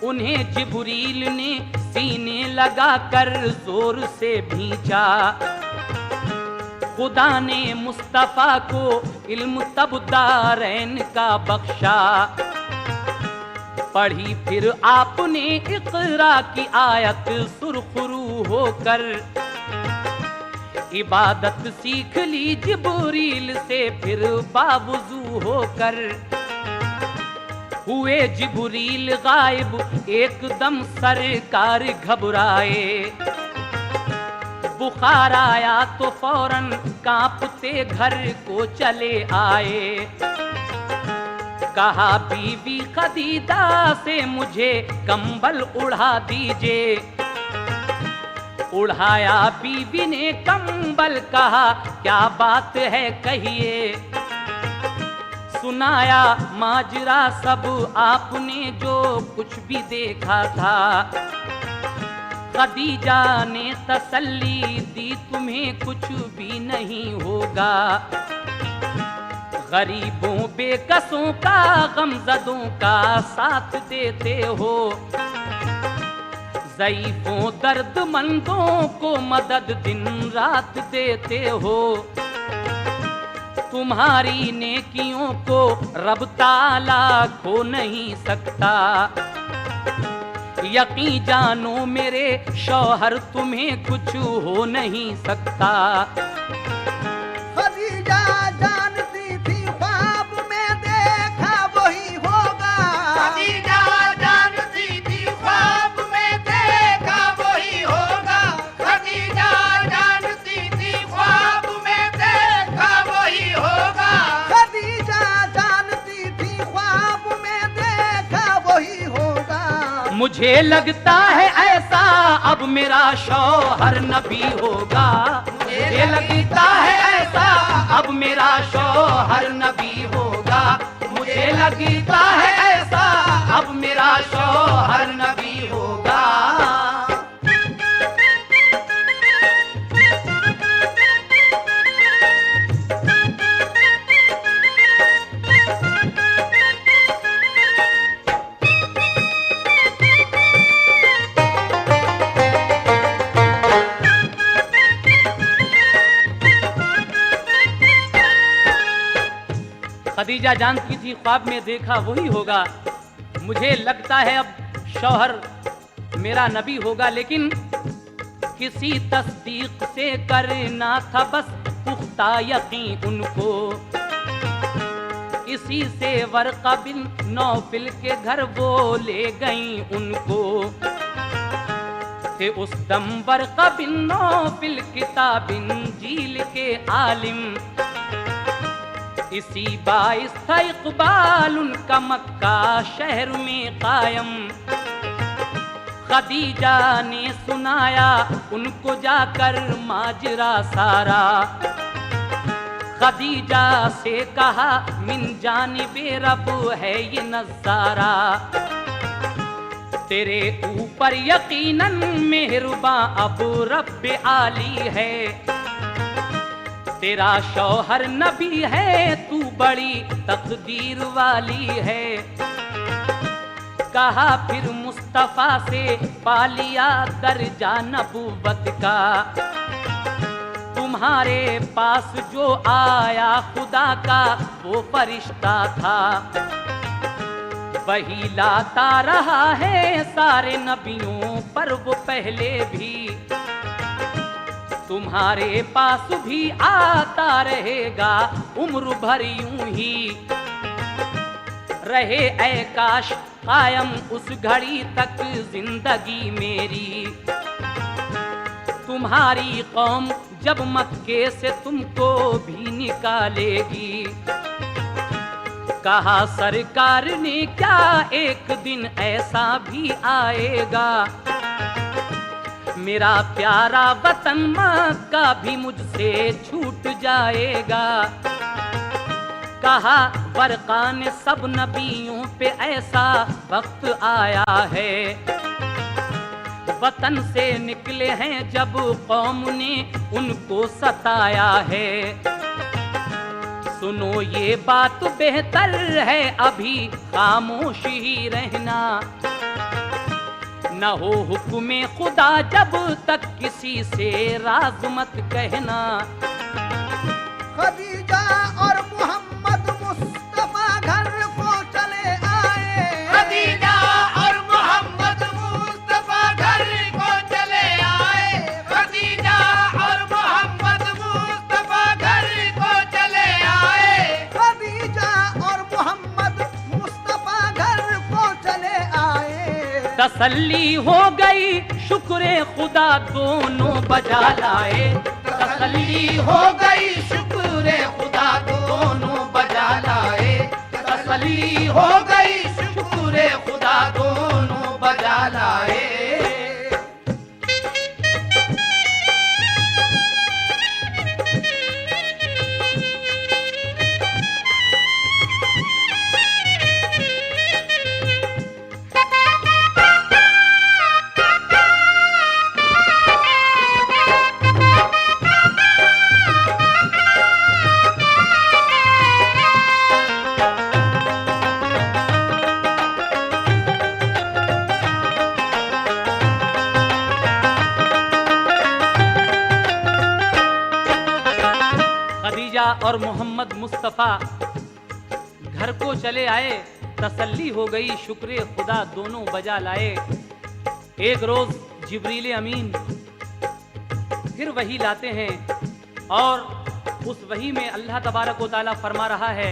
उन्हें जिब्रील ने सीने लगा कर जोर से भींचा। खुदा ने मुस्तफा को इल्म तब दारैन का बख्शा। पढ़ी फिर आपने इक़रा की आयत सुरखरू होकर। इबादत सीख ली जिब्रील से फिर बावुज़ू होकर। हुए जिब्रील गायब एकदम सरकार घबराए। बुखार आया तो फौरन कांपते घर को चले आए। कहा बीवी खदीजा से मुझे कंबल उड़ा दीजिए। उड़ाया बीवी ने कंबल, कहा क्या बात है कहिए। सुनाया माजरा सब आपने जो कुछ भी देखा था। खदीजा ने तसल्ली दी तुम्हें कुछ भी नहीं होगा। गरीबों बेकसों का गमज़दों का साथ देते हो। ज़ईफ़ों दर्दमंदों को मदद दिन रात देते हो। तुम्हारी नेकियों को रब ताला खो नहीं सकता। यकीन जानो मेरे शौहर तुम्हें कुछ हो नहीं सकता।
खदीजा जानती थी ख्वाब में देखा वही होगा।
खदीजा जानती
मुझे लगता है ऐसा अब मेरा शौहर नबी होगा, मुझे लगता है ऐसा अब मेरा शौहर नबी होगा, मुझे लगता है ऐसा अब मेरा शौहर नबी होगा। खदीजा जानती थी ख्वाब में देखा वही होगा, मुझे लगता है अब शौहर मेरा नबी होगा, लेकिन किसी तस्दीक से करना था बस पुख्ता यकीन उनको। इसी से वर्का बिन नौफिल के घर वो ले गई उनको। थे उस दम वर्का बिन नौफिल किताब इंजील के आलिम, इसी बाइस था इकबाल उनका मक्का शहर में कायम। खदीजा ने सुनाया उनको जाकर माजरा सारा, खदीजा से कहा मिन जानिबे रब है ये नज़ारा, तेरे ऊपर यकीनन मेहरबां अब रब आली है, तेरा शौहर नबी है तू बड़ी तकदीर वाली है। कहा फिर मुस्तफा से पा लिया दर्जा नबूवत का, तुम्हारे पास जो आया खुदा का वो फरिश्ता था, वही लाता रहा है सारे नबियों पर वो पहले भी, तुम्हारे पास भी आता रहेगा उम्र भर यूं ही। रहे ऐ काश कायम उस घड़ी तक जिंदगी मेरी, तुम्हारी कौम जब मक्के से तुमको भी निकालेगी। कहा सरकार ने क्या एक दिन ऐसा भी आएगा, मेरा प्यारा वतन मक्का भी मुझसे छूट जाएगा। कहा वर्का ने सब नबियों पे ऐसा वक्त आया है, वतन से निकले हैं जब कौम ने उनको सताया है। सुनो ये बात बेहतर है अभी खामोश ही रहना, न हो हुक्मे खुदा जब तक किसी से राज मत कहना।
खदीजा और मोहम्मद मुस्तफा घर को चले आए,
खदीजा और मोहम्मद मुस्तफा घर को चले आए, खदीजा और मोहम्मद मुस्तफा घर को चले आए,
खदीजा और मोहम्मद मुस्तफा घर को चले आए।
तसल्ली हो गई शुक्र खुदा दोनों बजा लाए,
तसल्ली हो गई शुक्र खुदा दोनों बजा लाए, तसल्ली हो गई शुक्र खुदा दोनों बजा लाए।
और मोहम्मद मुस्तफ़ा घर को चले आए, तसल्ली हो गई शुक्र खुदा दोनों बजा लाए। एक रोज जिब्रील अमीन फिर वही लाते हैं और उस वही में अल्लाह तबारक व तआला फरमा रहा है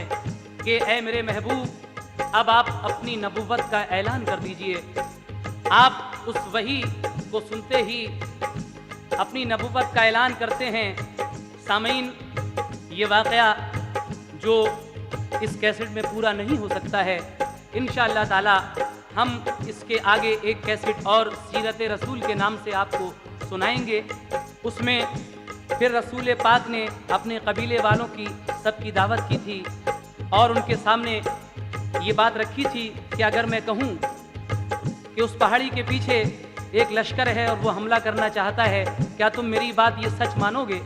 कि ऐ मेरे महबूब अब आप अपनी नबुव्वत का ऐलान कर दीजिए। आप उस वही को सुनते ही अपनी नबुव्वत का ऐलान करते हैं। सामीन, ये वाक़या जो इस कैसेट में पूरा नहीं हो सकता है, इंशाअल्लाह ताला हम इसके आगे एक कैसेट और सीरत रसूल के नाम से आपको सुनाएंगे। उसमें फिर रसूल पाक ने अपने कबीले वालों की सबकी दावत की थी और उनके सामने ये बात रखी थी कि अगर मैं कहूँ कि उस पहाड़ी के पीछे एक लश्कर है और वो हमला करना चाहता है, क्या तुम मेरी बात ये सच मानोगे?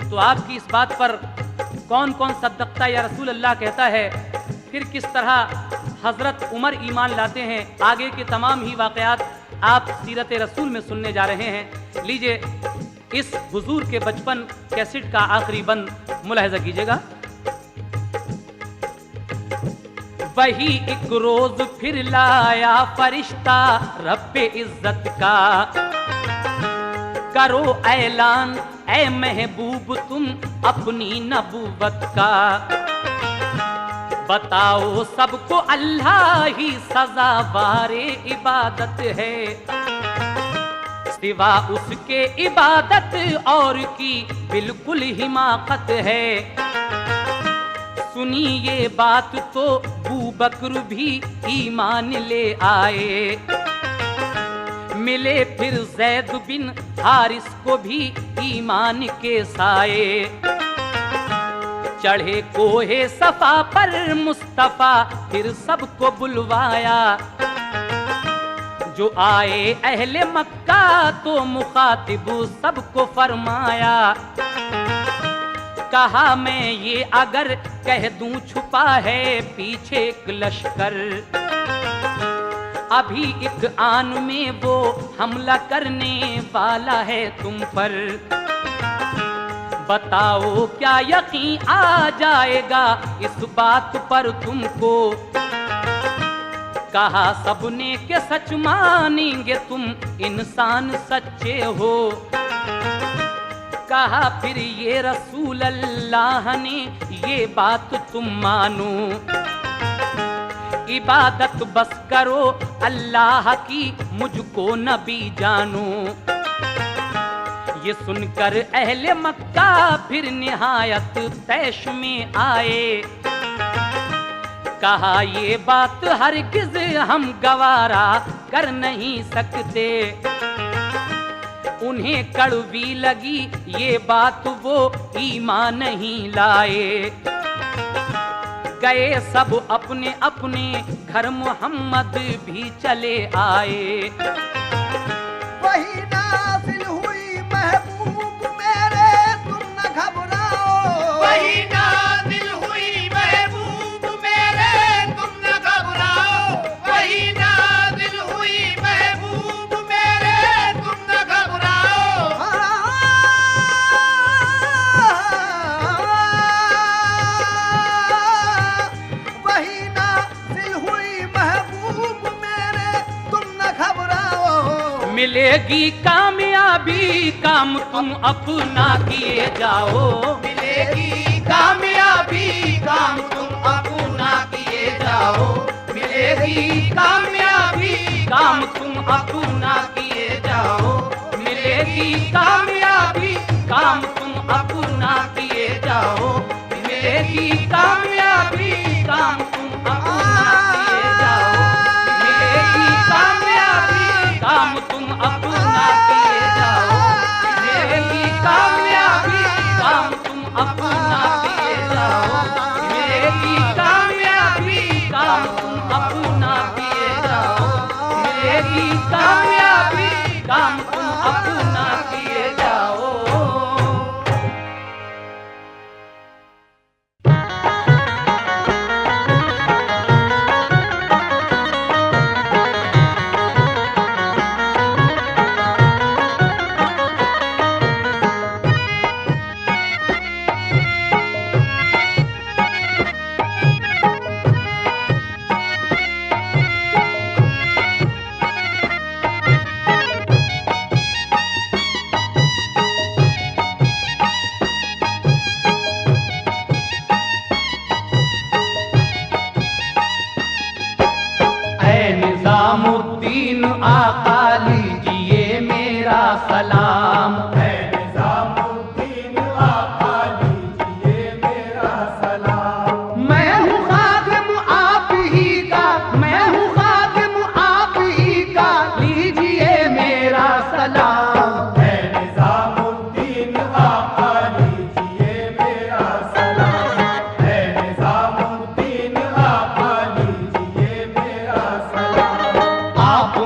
तो आपकी इस बात पर कौन कौन सद्दक़ता या रसूल अल्लाह कहता है, फिर किस तरह हज़रत उमर ईमान लाते हैं, आगे के तमाम ही वाक़यात आप सीरत रसूल में सुनने जा रहे हैं। लीजिए इस हुजूर के बचपन कैसेट का आखिरी बंद मुलाहिज़ा कीजिएगा। वही एक रोज फिर लाया फरिश्ता रब्बे इज्जत का, करो ऐलान ऐ महबूब तुम अपनी नबूवत का, बताओ सबको अल्लाह ही सज़ावारे इबादत है, सिवा उसके इबादत और की बिल्कुल हिमाकत है। सुनी ये बात तो अबू बकर भी ईमान ले आए, मिले फिर ज़ैद बिन हारिस को भी ईमान के साए, चढ़े कोहे सफा पर मुस्तफा फिर सबको बुलवाया, जो आए अहले मक्का तो मुखातिब सबको फरमाया, कहा मैं ये अगर कह दूं छुपा है पीछे एक लश्कर, अभी एक आन में वो हमला करने वाला है तुम पर, बताओ क्या यकीन आ जाएगा इस बात पर तुमको, कहा सबने के सच मानेंगे तुम इंसान सच्चे हो, कहा फिर ये रसूल अल्लाह ने ये बात तुम मानो, इबादत बस करो अल्लाह की मुझको नबी जानो। ये सुनकर अहले मक्का फिर निहायत तैश में आए, कहा ये बात हरगिज़ हम गवारा कर नहीं सकते, उन्हें कड़वी लगी ये बात वो ईमान नहीं लाए, गए सब अपने अपने घर मोहम्मद भी चले आए।
वही नाज़िल हुई महबूब मेरे तुम न घबराओ,
वही नाज़िल हुई महबूब मेरे तुम न घबराओ, वही नाज़िल हुई महबूब मेरे तुम न घबराओ,
वही नाज़िल हुई महबूब मेरे तुम न घबराओ,
मिलेगी कामयाबी काम तुम अपना किए जाओ,
मिलेगी कामयाबी काम तुम अपना किए जाओ, मिलेगी कामयाबी
काम तुम अपना
किए जाओ,
मिलेगी कामयाबी काम तुम अपना किए जाओ, मिलेगी कामयाबी काम तुम अपना किए जाओ, मिलेगी कामयाबी काम तुम अपना किए जाओ, मिलेगी कामयाबी काम तुम अपना किए जाओ, मिलेगी कामयाबी काम तुम अपना किए जाओ, मिलेगी कामयाबी काम तुम अपना किए जाओ। निज़ामुद्दीन आका लीजिए मेरा सलाम,
है निज़ामुद्दीन आका लीजिए मेरा सलाम।
मैं हूँ खादिम आप ही का, मैं हूँ खादिम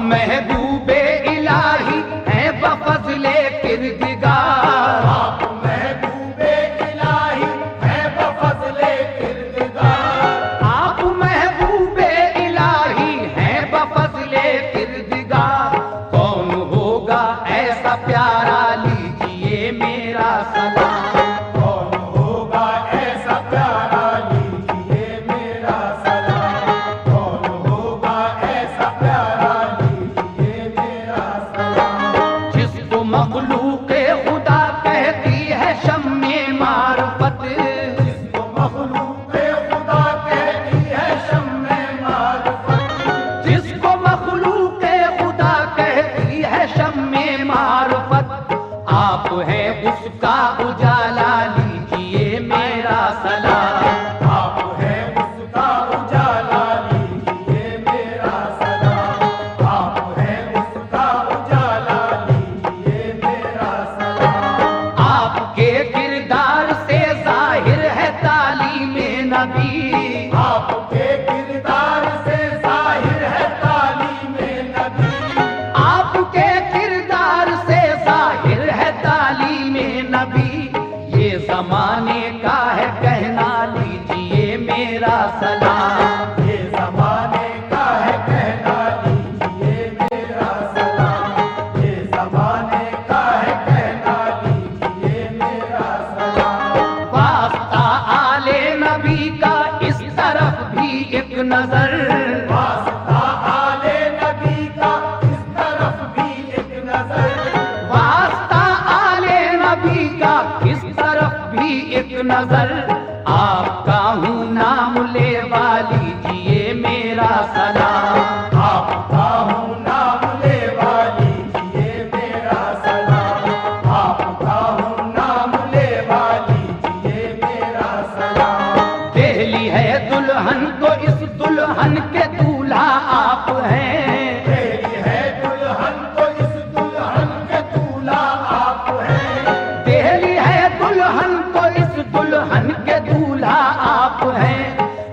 महबूबे इलाही हैं बफज़ले किरदगार।
आप महबूबे इलाही हैं बफज़ले किरदगार।
आप महबूबे इलाही हैं बफज़ले किरदगार। कौन होगा ऐसा प्यारा, लीजिए मेरा सलाम।
कौन होगा ऐसा प्यारा, लीजिए मेरा सलाम। कौन होगा ऐसा प्यारा, लीजिए मेरा सलाम।
जिसको मखलूक़े खुदा कहती है शम्मे मारिफत।
जिसको मखलूक़े खुदा कहती है शम्मे मारिफत।
जिसको मखलूक़े खुदा कहती है शम्मे मारिफत। आप हैं उसका उजाला, लीजिए मेरा सलाम।
आप हैं उसका उजाला, लीजिए मेरा सलाम। आप हैं उसका उजाला, लीजिए मेरा सलाम।
आपके किरदार से जाहिर है तालीमे नबी।
आपके किरदार से जाहिर है तालीमे नबी।
आपके किरदार से जाहिर है तालीमे नबी। ये जमाने का है कहना, लीजिए मेरा सलाम।
ये ज़माने का है कहना, लीजिए मेरा सलाम। ये ज़माने का है कहना, लीजिए मेरा सलाम।
वास्ता आले नबी का इस तरफ भी एक नजर।
वास्ता आले नबी का इस तरफ भी एक नजर।
वास्ता आले नबी का इस तरफ भी एक नजर। आपका हूँ नाम लेवा, लीजिए मेरा सलाम।
आपका हूँ नाम लेवा, लीजिए मेरा सलाम। आपका हूँ नाम लेवा, लीजिए मेरा सलाम।
देहली है दुल्हन तो इस दुल्हन के दूल्हा आप हैं।
तेरी है दुल्हन तो इस दुल्हन के दूल्हा आप हैं।
देहली है दुल्हन तो इस दुल्हन के दूल्हा आप हैं।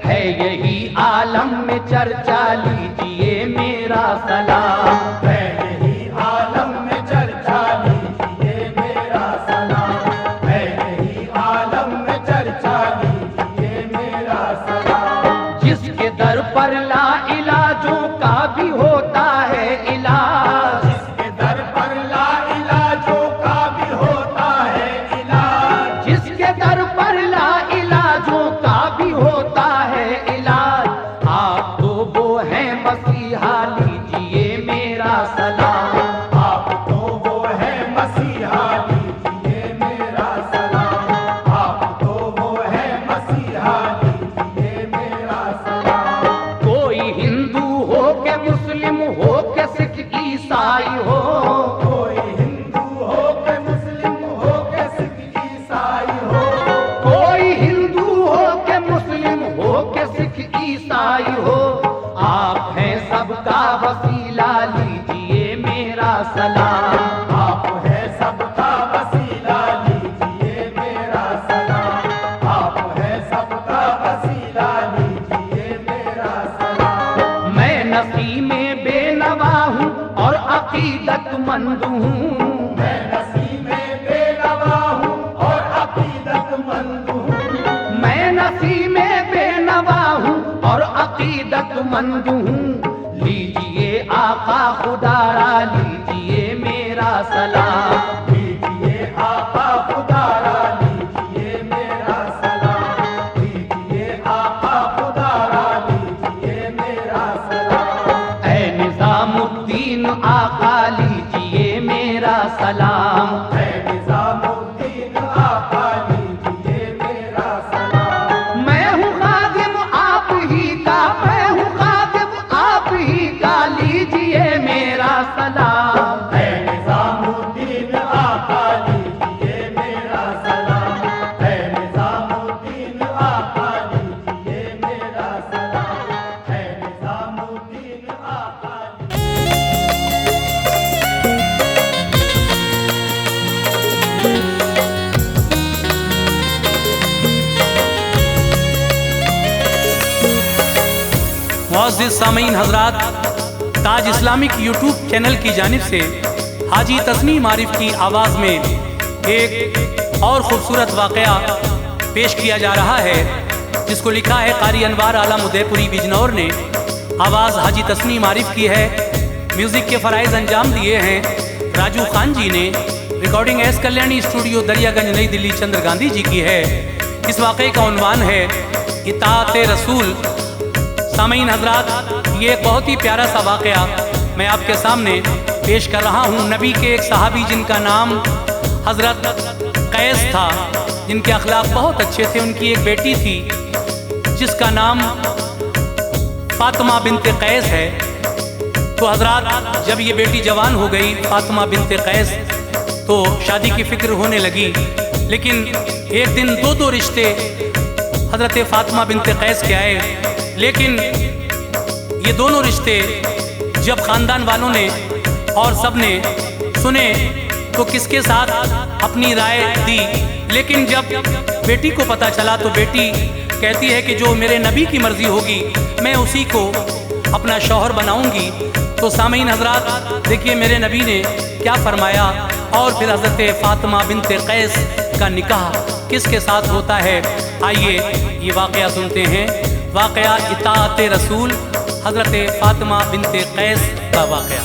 है यही आलम में चर्चा, लीजिए मेरा सलाम।
है यही आलम में चर्चा, लीजिए मेरा सलाम। है यही आलम में चर्चा, लीजिए मेरा सलाम।
जिसके दर पर ला इलाजों का भी होता है इलाज।
जिसके दर पर ला इलाजों का भी होता है इलाज।
जिसके दर पर ला इलाजों का भी होता है इलाज। आप तो वो हैं मसीहा, लीजिए मेरा सलाम।
आप तो वो है मसीहा, लीजिए मेरा सलाम। आप तो वो है मसीहा, लीजिए मेरा सलाम।
कोई हिंदू हो के मुस्लिम हो के सिख ईसाई हो।
कोई हिंदू हो के मुस्लिम हो के सिख ईसाई हो।
कोई हिंदू हो के मुस्लिम हो के सिख ईसाई हो। आप हैं सबका वसीला, लीजिए मेरा सलाम।
आप है सबका वसीला, लीजिए मेरा सलाम। आप है सबका वसीला, लीजिए मेरा सलाम।
मैं नसी में बेनवा हूँ और अकीदतमंद हूँ।
मैं नसी में बेनवा हूँ और अकीदतमंद हूँ।
मैं नसी में बेनवा हूँ और अकीदतमंद हूँ। लीजिए आका खुदारा, लीजिए मेरा सलाम।
लीजिए आका खुदारा, लीजिए मेरा सलाम। लीजिए आका खुदारा, लीजिए मेरा सलाम।
ऐ निजामुद्दीन आका, लीजिए मेरा सलाम।
है निजामुद्दीन आका, लीजिए मेरा सलाम।
मैं हूँ खादिम आप ही का, मैं हूँ खादिम आप ही का, लीजिए मेरा सलाम।
है निजामुद्दीन आका, लीजिए मेरा सलाम। है निजामुद्दीन आका, लीजिए मेरा सलाम। है निजामुद्दीन आका।
मुअज़्ज़िज़ सामीन हज़रात, ताज इस्लामिक यूट्यूब चैनल की जानिब से हाजी तस्नीम आरिफ की आवाज़ में एक और ख़ूबसूरत वाक़या पेश किया जा रहा है, जिसको लिखा है कारी अनवार आलम उदयपुरी बिजनौर ने। आवाज़ हाजी तस्नीम आरिफ की है। म्यूज़िक के फ़राइज़ अंजाम दिए हैं राजू खान जी ने। Recording S Kalyani studio Daryaganj नई दिल्ली चंद्र गांधी जी की है। इस वाक़े का उन्वान है इताअत रसूल। सामीन हजरात, ये एक बहुत ही प्यारा सा वाक़या मैं आपके सामने पेश कर रहा हूँ। नबी के एक सहाबी जिनका नाम हज़रत कैस था, जिनके अखलाक बहुत अच्छे थे, उनकी एक बेटी थी जिसका नाम फातिमा बिनते कैस है। तो हजरात, जब ये बेटी जवान हो गई फातिमा बिनते कैस, तो शादी की फ़िक्र होने लगी। लेकिन एक दिन दो रिश्ते हज़रत फातिमा बिनते कैस के आए। लेकिन ये दोनों रिश्ते जब ख़ानदान वालों ने और सब ने सुने तो किसके साथ अपनी राय दी। लेकिन जब बेटी को पता चला तो बेटी कहती है कि जो मेरे नबी की मर्ज़ी होगी मैं उसी को अपना शौहर बनाऊंगी। तो सामीन हजरात, देखिए मेरे नबी ने क्या फरमाया और फिर हज़रत फातिमा बिनते कैस का निकाह किसके साथ होता है। आइए ये वाक़या सुनते हैं। वाक़या इताअत रसूल, हज़रत फातिमा बिनते कैस का वाक़या।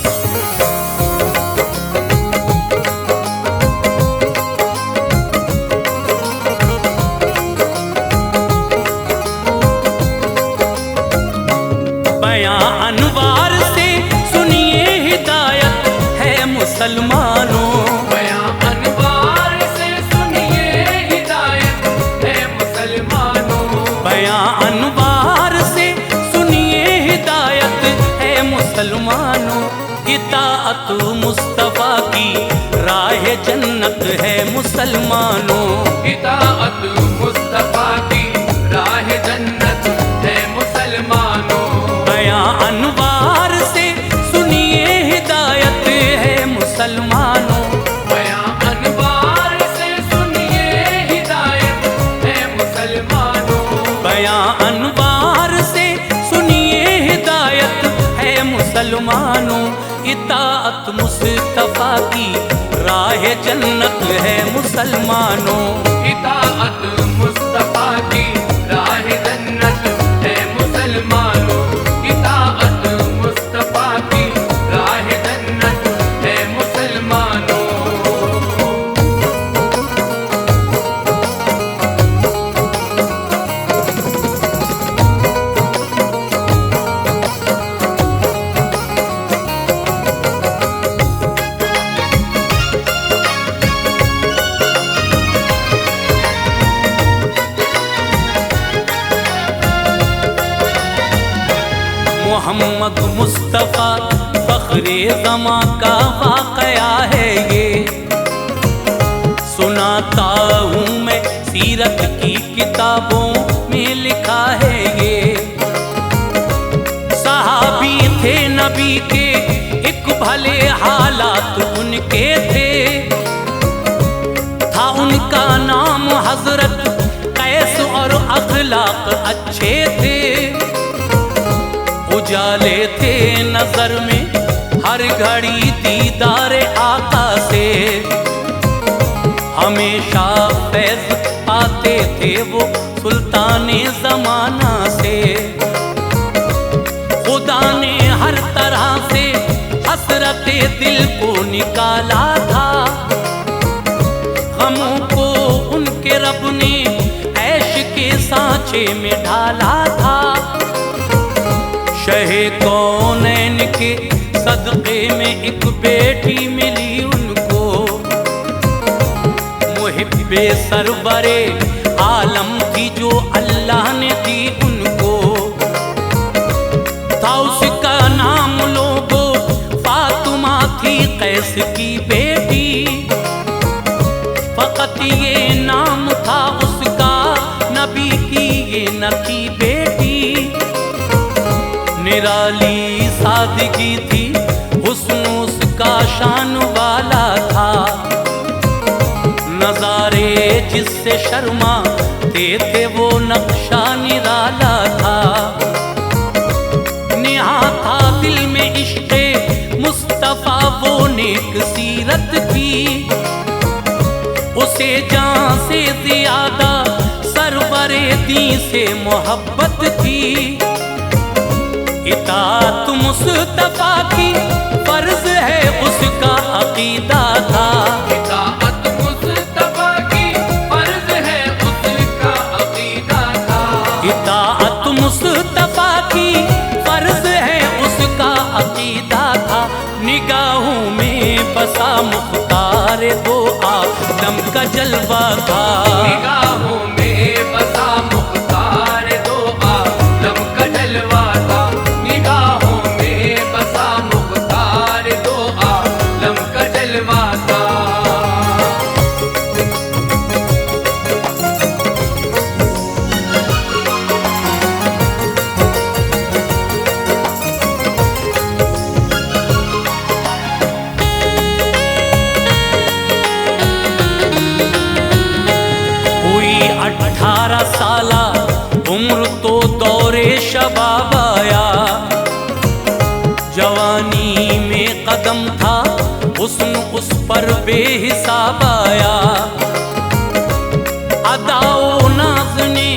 बयां अनवार से सुनिए हिदायत है मुसलमानों।
बयां अनवार से सुनिए हिदायत है मुसलमानों।
बयां अनवार से सुनिए हिदायत है मुसलमानों। इताअत मुस्तफ़ा की राह जन्नत है मुसलमानों।
इताअत मुस्तफा की राह जन्नत है मुसलमानों।
बयां अनवार से सुनिए हिदायत है मुसलमानों।
बयां अनवार से सुनिए हिदायत है मुसलमानों।
बयां अनवार से सुनिए हिदायत है मुसलमानों। इताअत मुस्तफ़ा की राह जन्नत है मुसलमानों।
इताअत मुस्तफा की राह जन्नत है मुसलमानों। इताअत मुस्तफा की राह जन्नत है मुसलमानों।
मोहम्मद मुस्तफ़ा फ़ख्रे ज़मा का वाक़या है ये। सुनाता हूँ मैं सीरत की किताबों में लिखा है ये। सहाबी थे नबी के, एक भले हालात उनके थे। था उनका नाम हज़रत कैस और अखलाक अच्छे थे। उजाले थे नजर में हर घड़ी दीदार आका से। हमेशा फैज़ पाते थे वो सुल्ताने ज़माना से। खुदा ने हर तरह से हसरते दिल को निकाला था। गमों को उनके रब ने ऐश के सांचे में ढाला था। शहे कौनैन के सदक़े में एक बेटी मिली उनको। मुहिब्बे सरवरे आलम थी जो अल्लाह ने दी उनको। था उसका नाम लोगो फातिमा थी कैस की बेटी। फ़क़त ये नाम था उसका, नबी की ये न थी बेटी। निराली सादगी थी, हुस्न उसका शान वाला था। नज़ारे जिससे शर्माते थे वो नक्शा निराला था। नेहा था दिल में इश्क़ नेक सीरत की, उसे जान से ज्यादा सरवरे दी से मोहब्बत थी। इताअत मुस्तफा की फर्ज है उसका अकीदा था।
इताअत मुस्तफा की फर्ज है उसका अकीदा था।
इताअत मुस्तफा की फर्ज है उसका अकीदा था। निगाहों में बसा मुख्तार दो आलम का जलवा था।
निगाहों में बसा मुख्तार दो आलम का जलवा था। निगाहों में बसा मुख्तार दो आलम का जलवा था।
हुई 18 साला उम्र तो दौरे शबाब आया। जवानी में कदम था हुस्न उस पर बेहिसाब आया। अदाओ नाज ने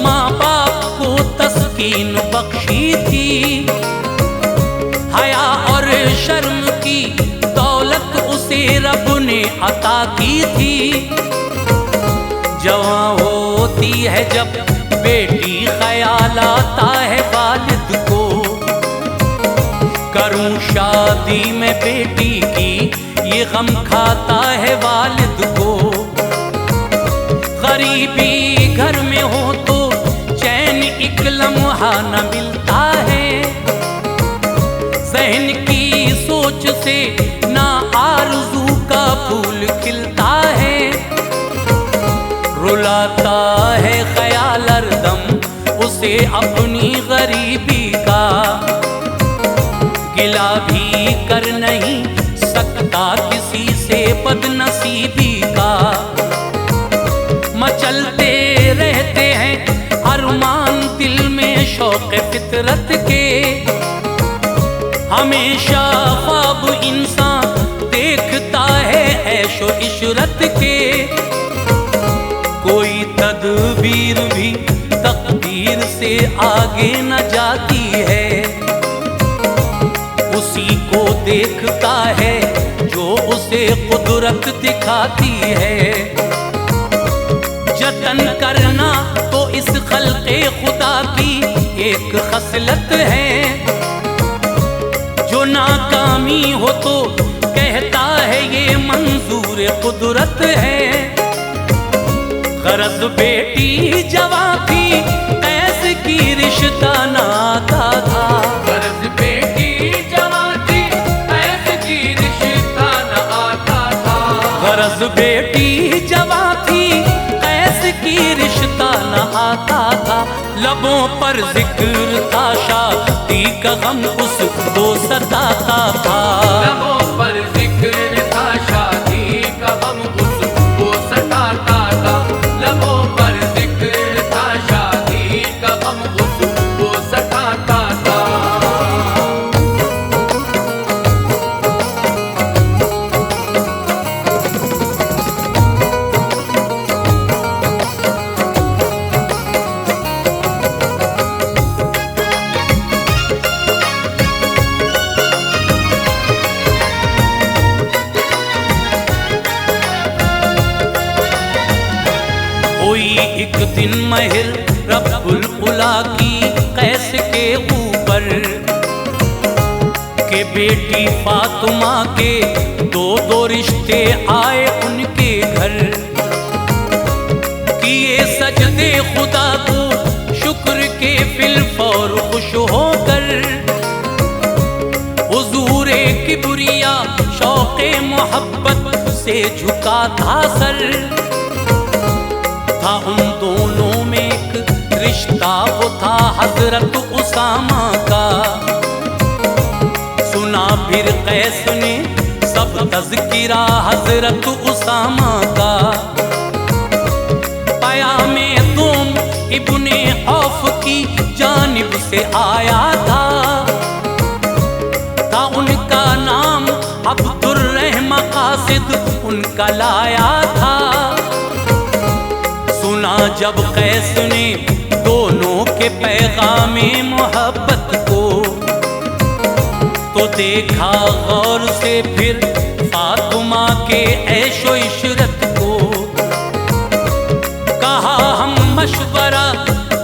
माँ बाप को तस्कीन बख्शी थी। हया और शर्म की दौलत उसे रब ने अता की थी। जवां होती है जब बेटी ख्याल आता है वालिद को, करूं शादी में बेटी की ये गम खाता है वालिद को। गरीबी घर में हो तो चैन एक लम्हा न मिलता है। ज़हन की सोच से ना आरज़ू का फूल खिलता है। रुलाता है ख्याल हरदम उसे अपनी गरीबी का। गिला भी कर नहीं सकता किसी से बदनसीबी का। मचलते रहते हैं अरमान दिल में शौक फितरत के। हमेशा ख्वाब इंसान देखता है ऐशो इशरत के। कोई तदबीर भी तकदीर से आगे न जाती है। उसी को देखता है जो उसे कुदरत दिखाती है। जतन करना तो इस खल्क़े खुदा की एक खसलत है। जो नाकामी हो तो कहता है ये मंजूर कुदरत है। गरज बेटी जवां थी कैस की रिश्ता नाता था।
गरज बेटी जवां थी कैस की रिश्ता न आता था।
गरज बेटी जवां थी कैस की रिश्ता न आता था। लबों पर जिक्र था शादी का गम उसको सताता था।
लबों पर जिक्र था शादी का गम उसको सताता था। लबों पर जिक्र था शादी का गम उसको सताता था।
कोई एक दिन महिर रब्बुल उला की कैस के ऊपर के बेटी फातिमा के दो रिश्ते आए उनके घर। किए सजदे खुदा को शुक्र के फिल फौर खुश होकर। हुजूरे किबरिया शौक़े मोहब्बत से झुका था सर। था उन दोनों में एक रिश्ता वो था हजरत उसामा का। सुना फिर कैस ने सब तज़किरा हजरत उसामा का। पयामे तुम इब्ने औफ की जानिब से आया था। उनका नाम अब्दुर कासिद उनका लाया था। सुना जब कैस ने दोनों के पैगामे मोहब्बत को, तो देखा गौर से फिर फातिमा के ऐशो इशरत को। कहा हम मशवरा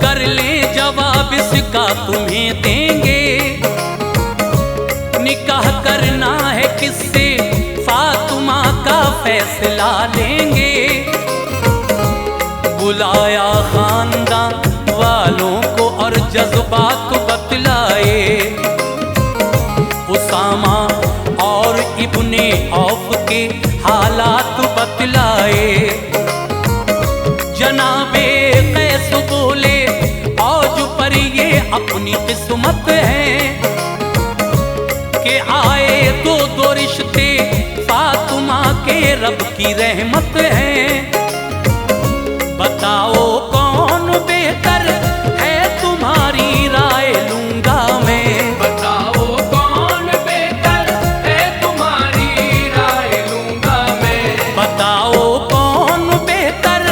कर ले, जवाब इसका तुम्हें देंगे। निकाह करना है किससे, फातिमा का फैसला लेंगे। बुलाया खानदान वालों को और जज्बात बतलाए। उसामा और इब्ने औफ के हालात बतलाए। जनाबे कैस बोले, औज पर ये अपनी किस्मत है कि आए दो दो रिश्ते, फातिमा के रब की रहमत है। बताओ कौन बेहतर है, तुम्हारी राय लूंगा मैं।
बताओ कौन बेहतर है, तुम्हारी राय लूंगा मैं।
बताओ कौन बेहतर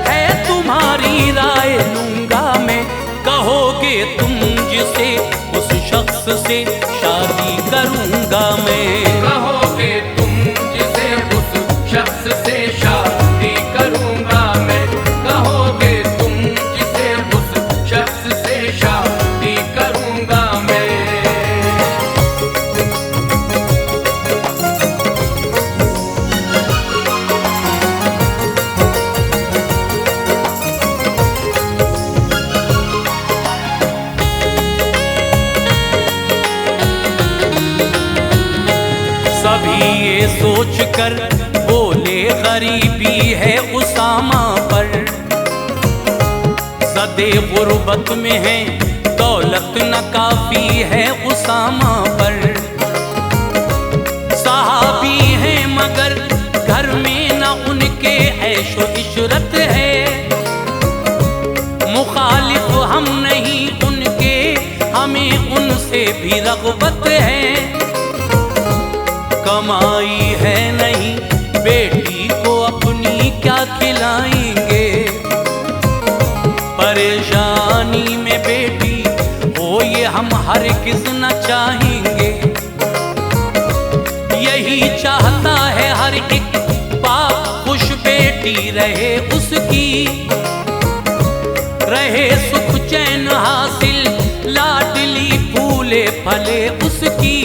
है, तुम्हारी राय लूंगा मैं। कहोगे तुम जिसे, उस शख्स से शादी करूंगा मैं।
कहोगे तुम जिसे, उस शख्स से शादी करूंगा मैं। कहोगे तुम जिसे, उस शख्स से शादी करूंगा मैं।
सभी ये सोच कर बोले, गरीबी है उसामा पर। सदे गुर्बत में है, दौलत न काफी है उसामा पर। सहाबी हैं मगर घर में न उनके ऐशो इशरत है। मुखालिफ हम नहीं उनके, हमें उनसे भी रग़बत है। कमाई है नहीं, बेटी को अपनी क्या खिलाएंगे। परेशानी में बेटी हो ये हम हरगिज़ न चाहेंगे। यही चाहता है हर एक बाप, खुश बेटी रहे उसकी। रहे सुख चैन हासिल, लाडली फूले फले उसकी।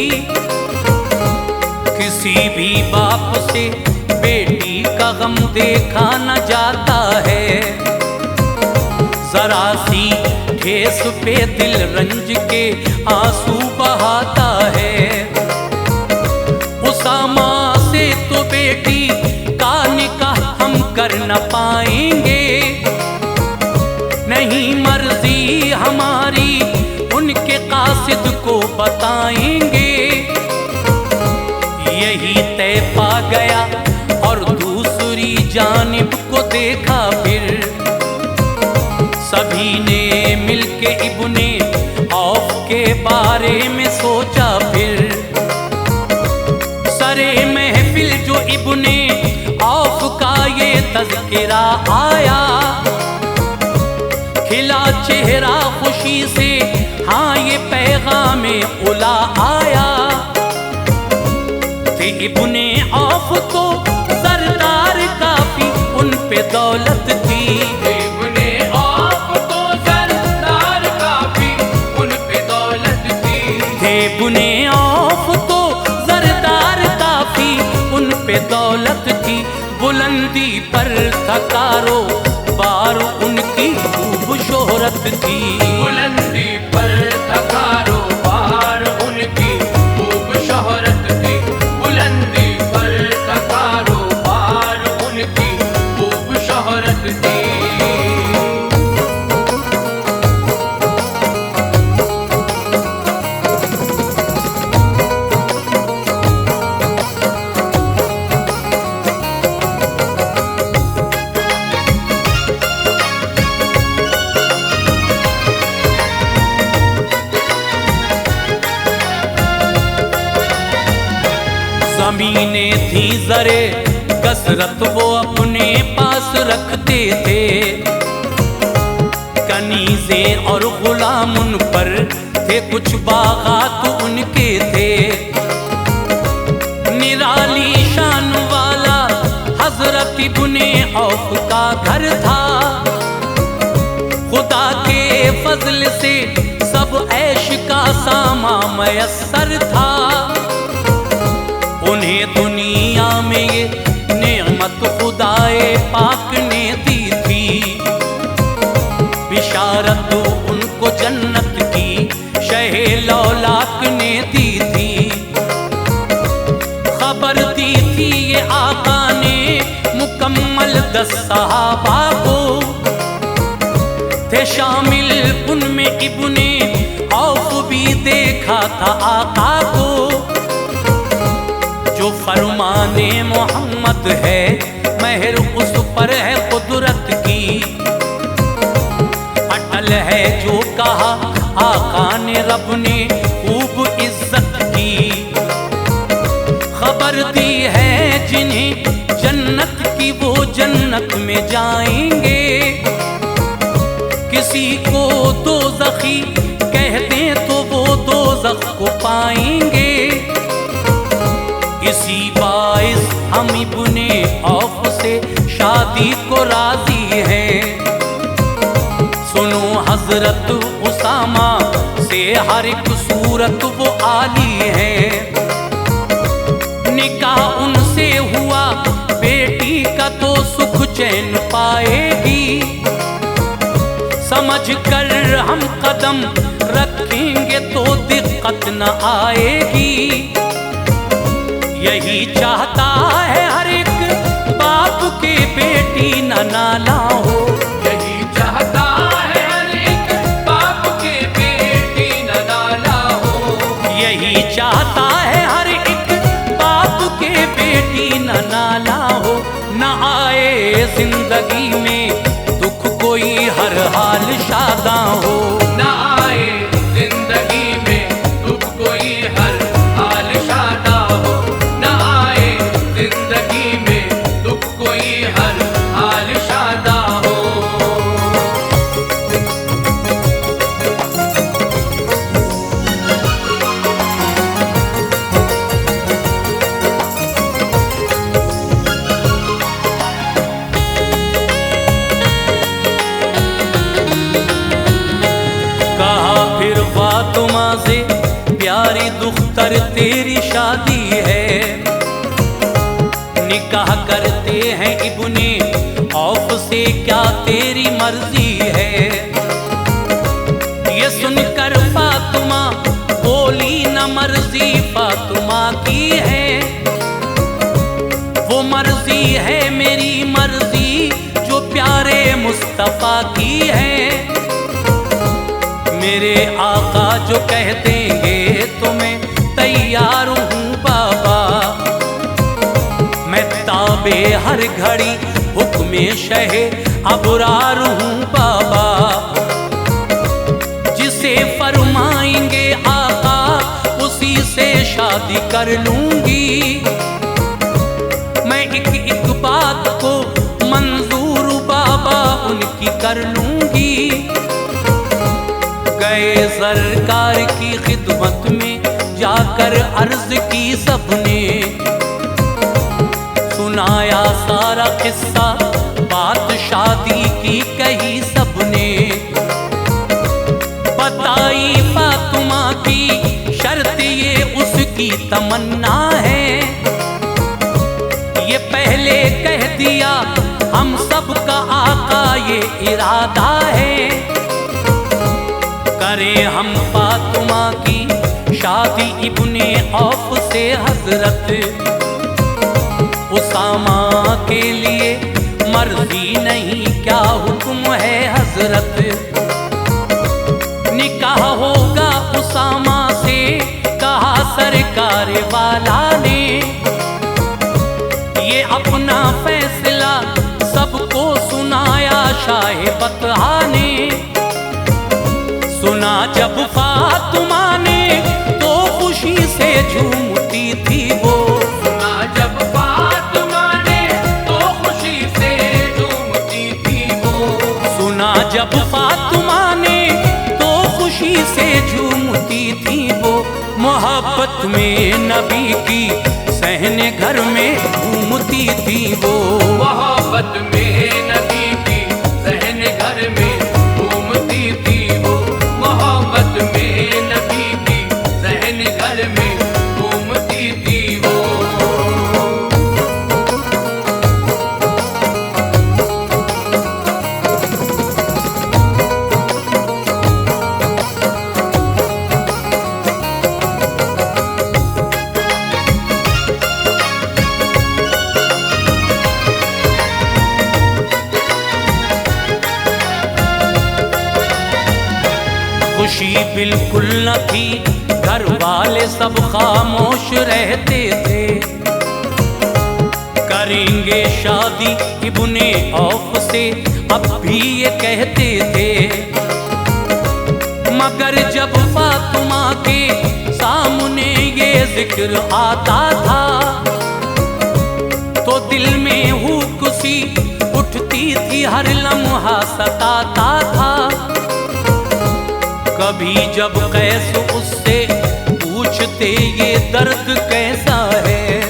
किसी भी बाप से बेटी का गम देखा न जाता है। जरा सी ठेस पे दिल रंज के आंसू बहाता है। उसामा से तो बेटी का निकाह हम कर न पाएंगे। नहीं मर्जी हमारी, उनके कासिद को बताएंगे। यही तय पा गया और दूसरी जानिब को देखा फिर। सभी ने मिलके इब्ने औफ के बारे में सोचा फिर। सरे महफिल जो इब्ने औफ का ये तज़किरा आया। खिला चेहरा खुशी से, हाँ ये पैगामे उला आया। इब्ने औफ तो सरदार काफी, उन पे दौलत थी।
इब्ने औफ तो सरदार काफी, उन पे दौलत थी।
इब्ने औफ तो सरदार काफी, उन पे दौलत थी। बुलंदी पर था कारोबार, उनकी खूब शोहरत थी।
बुलंदी पर था कारोबार, उनकी खूब शोहरत थी। बुलंदी पर था कारोबार, उनकी खूब शोहरत थी।
जमीनें थी जरे कसरत वो अपने पास रखते थे, कनीज़ें और गुलाम उन पर थे, कुछ बागात उनके थे। निराली शान वाला हजरत इब्ने औफ का घर था, खुदा के फजल से सब ऐश का सामा मयस्सर था। उन्हें दुनिया में ये नेमत खुदाए पाक ने दी थी, बिशारत उनको जन्नत की शहे लौलाक ने दी थी। खबर दी थी ये आका ने मुकम्मल 10 सहाबा को, थे शामिल उनमें इब्ने औफ भी देखा था आका को। जो फरमाने मोहम्मद है महर उस पर है कुदरत की, अटल है जो कहा आका ने रब ने खूब इज्जत की। खबर दी है जिन्हें जन्नत की वो जन्नत में जाएंगे, किसी को दोज़खी कह दें तो वो दोज़ख को पाएंगे। इसी बाइस हम इब्ने औफ से शादी को राजी हैं। सुनो हजरत उसामा से हर एक सूरत वो आली है। निकाह उनसे हुआ बेटी का तो सुख चैन पाएगी, समझ कर हम कदम रखेंगे तो दिक्कत न आएगी। यही चाहता है हर एक बाप के बेटी न नाला हो,
यही चाहता है हर एक बाप के बेटी न नाला हो।
यही चाहता है हर एक बाप के बेटी न नाला हो। न आए जिंदगी में दुख कोई हर हाल शादा हो,
न आए जिंदगी में दुख कोई हर हाल शादा हो, न आए जिंदगी में दुख कोई हर हाल शादा हो।
फातिमा से प्यारी दुख्तर तेरी शादी है, निकाह करते हैं इब्ने औफ से क्या तेरी मर्जी है। ये सुनकर फातिमा बोली न मर्जी फातिमा की है, वो मर्जी है मेरी मर्जी जो प्यारे मुस्तफा की है। मेरे आका जो कह देंगे तो मैं तैयार हूँ बाबा, मैं ताबे हर घड़ी हुक्मे शहे अबरार हूँ बाबा। जिसे फरमाएंगे आका उसी से शादी कर लूंगी। मैं एक बात को मंजूर बाबा उनकी कर लूंगी। गए सरकार की खिदमत में जाकर अर्ज की सबने, सुनाया सारा किस्सा बात शादी की कही सबने। बताई फातिमा की शर्त ये उसकी तमन्ना है, ये पहले कह दिया हम सबका आका ये इरादा है। करें हम फातिमा की शादी इब्ने औफ से हजरत, उसामा के लिए मर्जी नहीं क्या हुक्म है हजरत। निकाह होगा उसामा से कहा सरकार वाला ने, ये अपना फैसला सबको सुनाया शाह बतहा ने। सुना जब फातिमा ने तो खुशी से झूमती थी वो,
नबी की सहने घर में घूमती थी वो।
मोहब्बत में नबी की सहने घर में घूमती थी वो। मोहब्बत में नबी की सहने घर में घूमती थी वो।
खुशी बिल्कुल न थी, घर वाले सब खामोश रहते थे। करेंगे शादी इब्ने औफ से अब भी ये कहते थे। मगर जब फातिमा के सामने ये जिक्र आता था तो दिल में हुक सी उठती थी, हर लम्हा सताता था। कभी जब कैस उससे पूछते ये दर्द कैसा है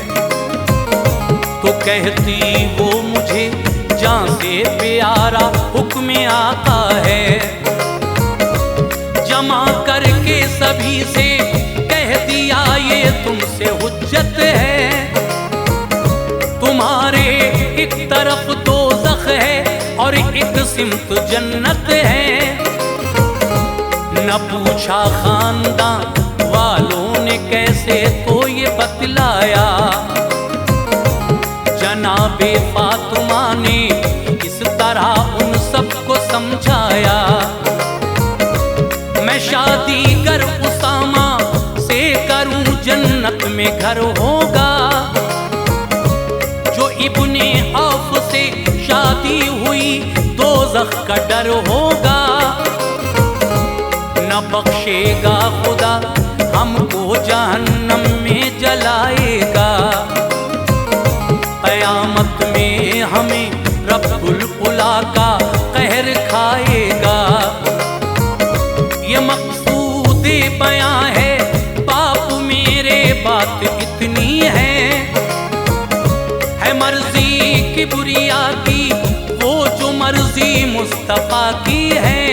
तो कहती वो मुझे जान से प्यारा हुक्म आता है। जमा करके सभी से कह दिया ये तुमसे हुज्जत है। तुम्हारे एक तरफ दोज़ख है और एक सिमत जन्नत है। न पूछा खानदान वालों ने कैसे तो ये बतलाया। जनाबे फातिमा ने इस तरह उन सबको समझाया। मैं शादी कर उसामा से करूं जन्नत में घर होगा। जो इब्ने औफ से शादी हुई दोज़ख का डर होगा। न बख्शेगा खुदा हमको जहन्नम में जलाएगा। क़यामत में हमें रब्बुल उला का कहर खाएगा। ये मकसूद बयां है बाप मेरे बात इतनी है मर्जी किबरिया की वो जो मर्जी मुस्तफा की है।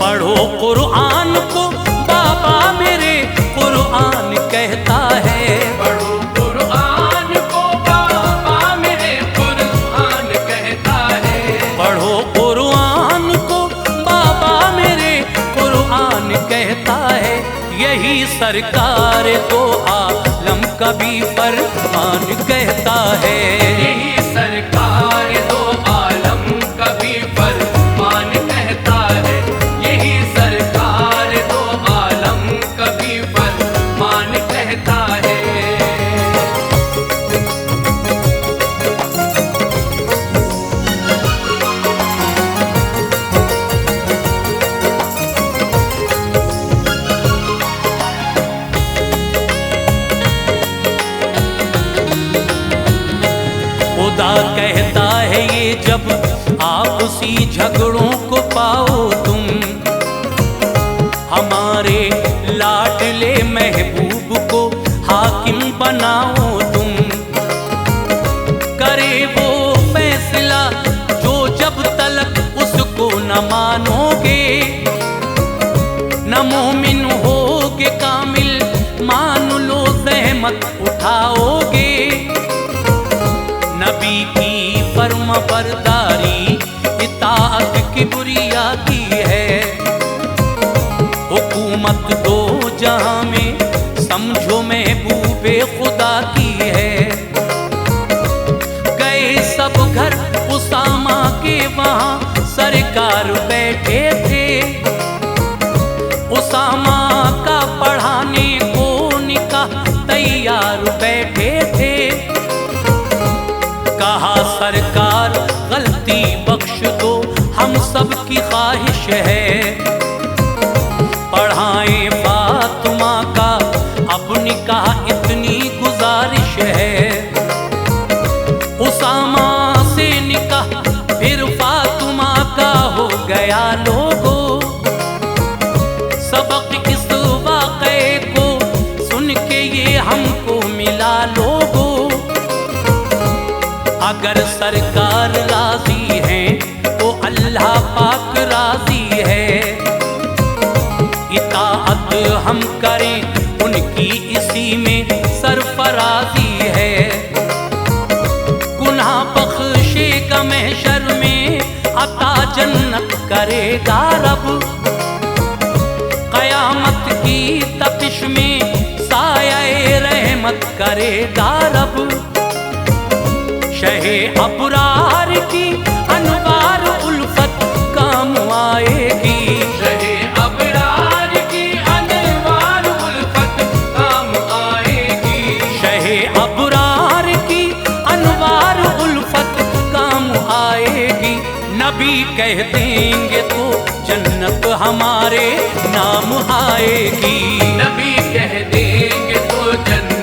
पढ़ो कुरान को बाबा मेरे कुरान कहता है।
पढ़ो कुरान को बाबा मेरे कुरान कहता है।
पढ़ो कुरान को बाबा मेरे कुरान कहता है। यही सरकार दो आलम का भी फरमान कहता है।
यही सरकार दो आलम का भी फरमान कहता है। यही सरकार दो आलम का भी फरमान कहता है।
खुदा कहता है ये जब आपसी झगड़ों को पाओ तुम। हमारे लाडले महबूब को हाकिम बनाओ तुम। करे वो फैसला जो जब तलक उसको न मानोगे। न मोमिन होगे कामिल मान लो ज़हमत उठाओगे। नबी की फर्माबरदारी इताअत किबरिया की है। हुकूमत दो जहां में समझो महबूबे खुदा की है। गए सब घर उसामा के वहां सरकार बैठे थे। उसामा का पढ़ाने को निकाह तैयार बैठे थे। कहा सरकार गलती बख्श दो हम सब की ख्वाहिश है। पढ़ाएं फातिमा का अब निकाह इतनी गुजारिश है। उसामा से निकाह फिर फातिमा का हो गया लोगों। सबक इस वाक़े को सुन मेरा लोगो, अगर सरकार राजी हैं तो अल्लाह पाक राजी है। इताअत हम करें उनकी इसी में सरफराजी है। गुनाह बख्शेगा महशर में, अता जन्नत करेगा रब। कयामत की तपिश में साये रहमत करेगा रब। शहे अबरार की अनवार उल्फत काम आएगी।
शहे अबरार की अनवार उल्फत काम आएगी।
शहे अबरार की अनवार उल्फत काम आएगी। नबी कह देंगे तो जन्नत हमारे नाम आएगी।
नबी कह देंगे तो जन्नत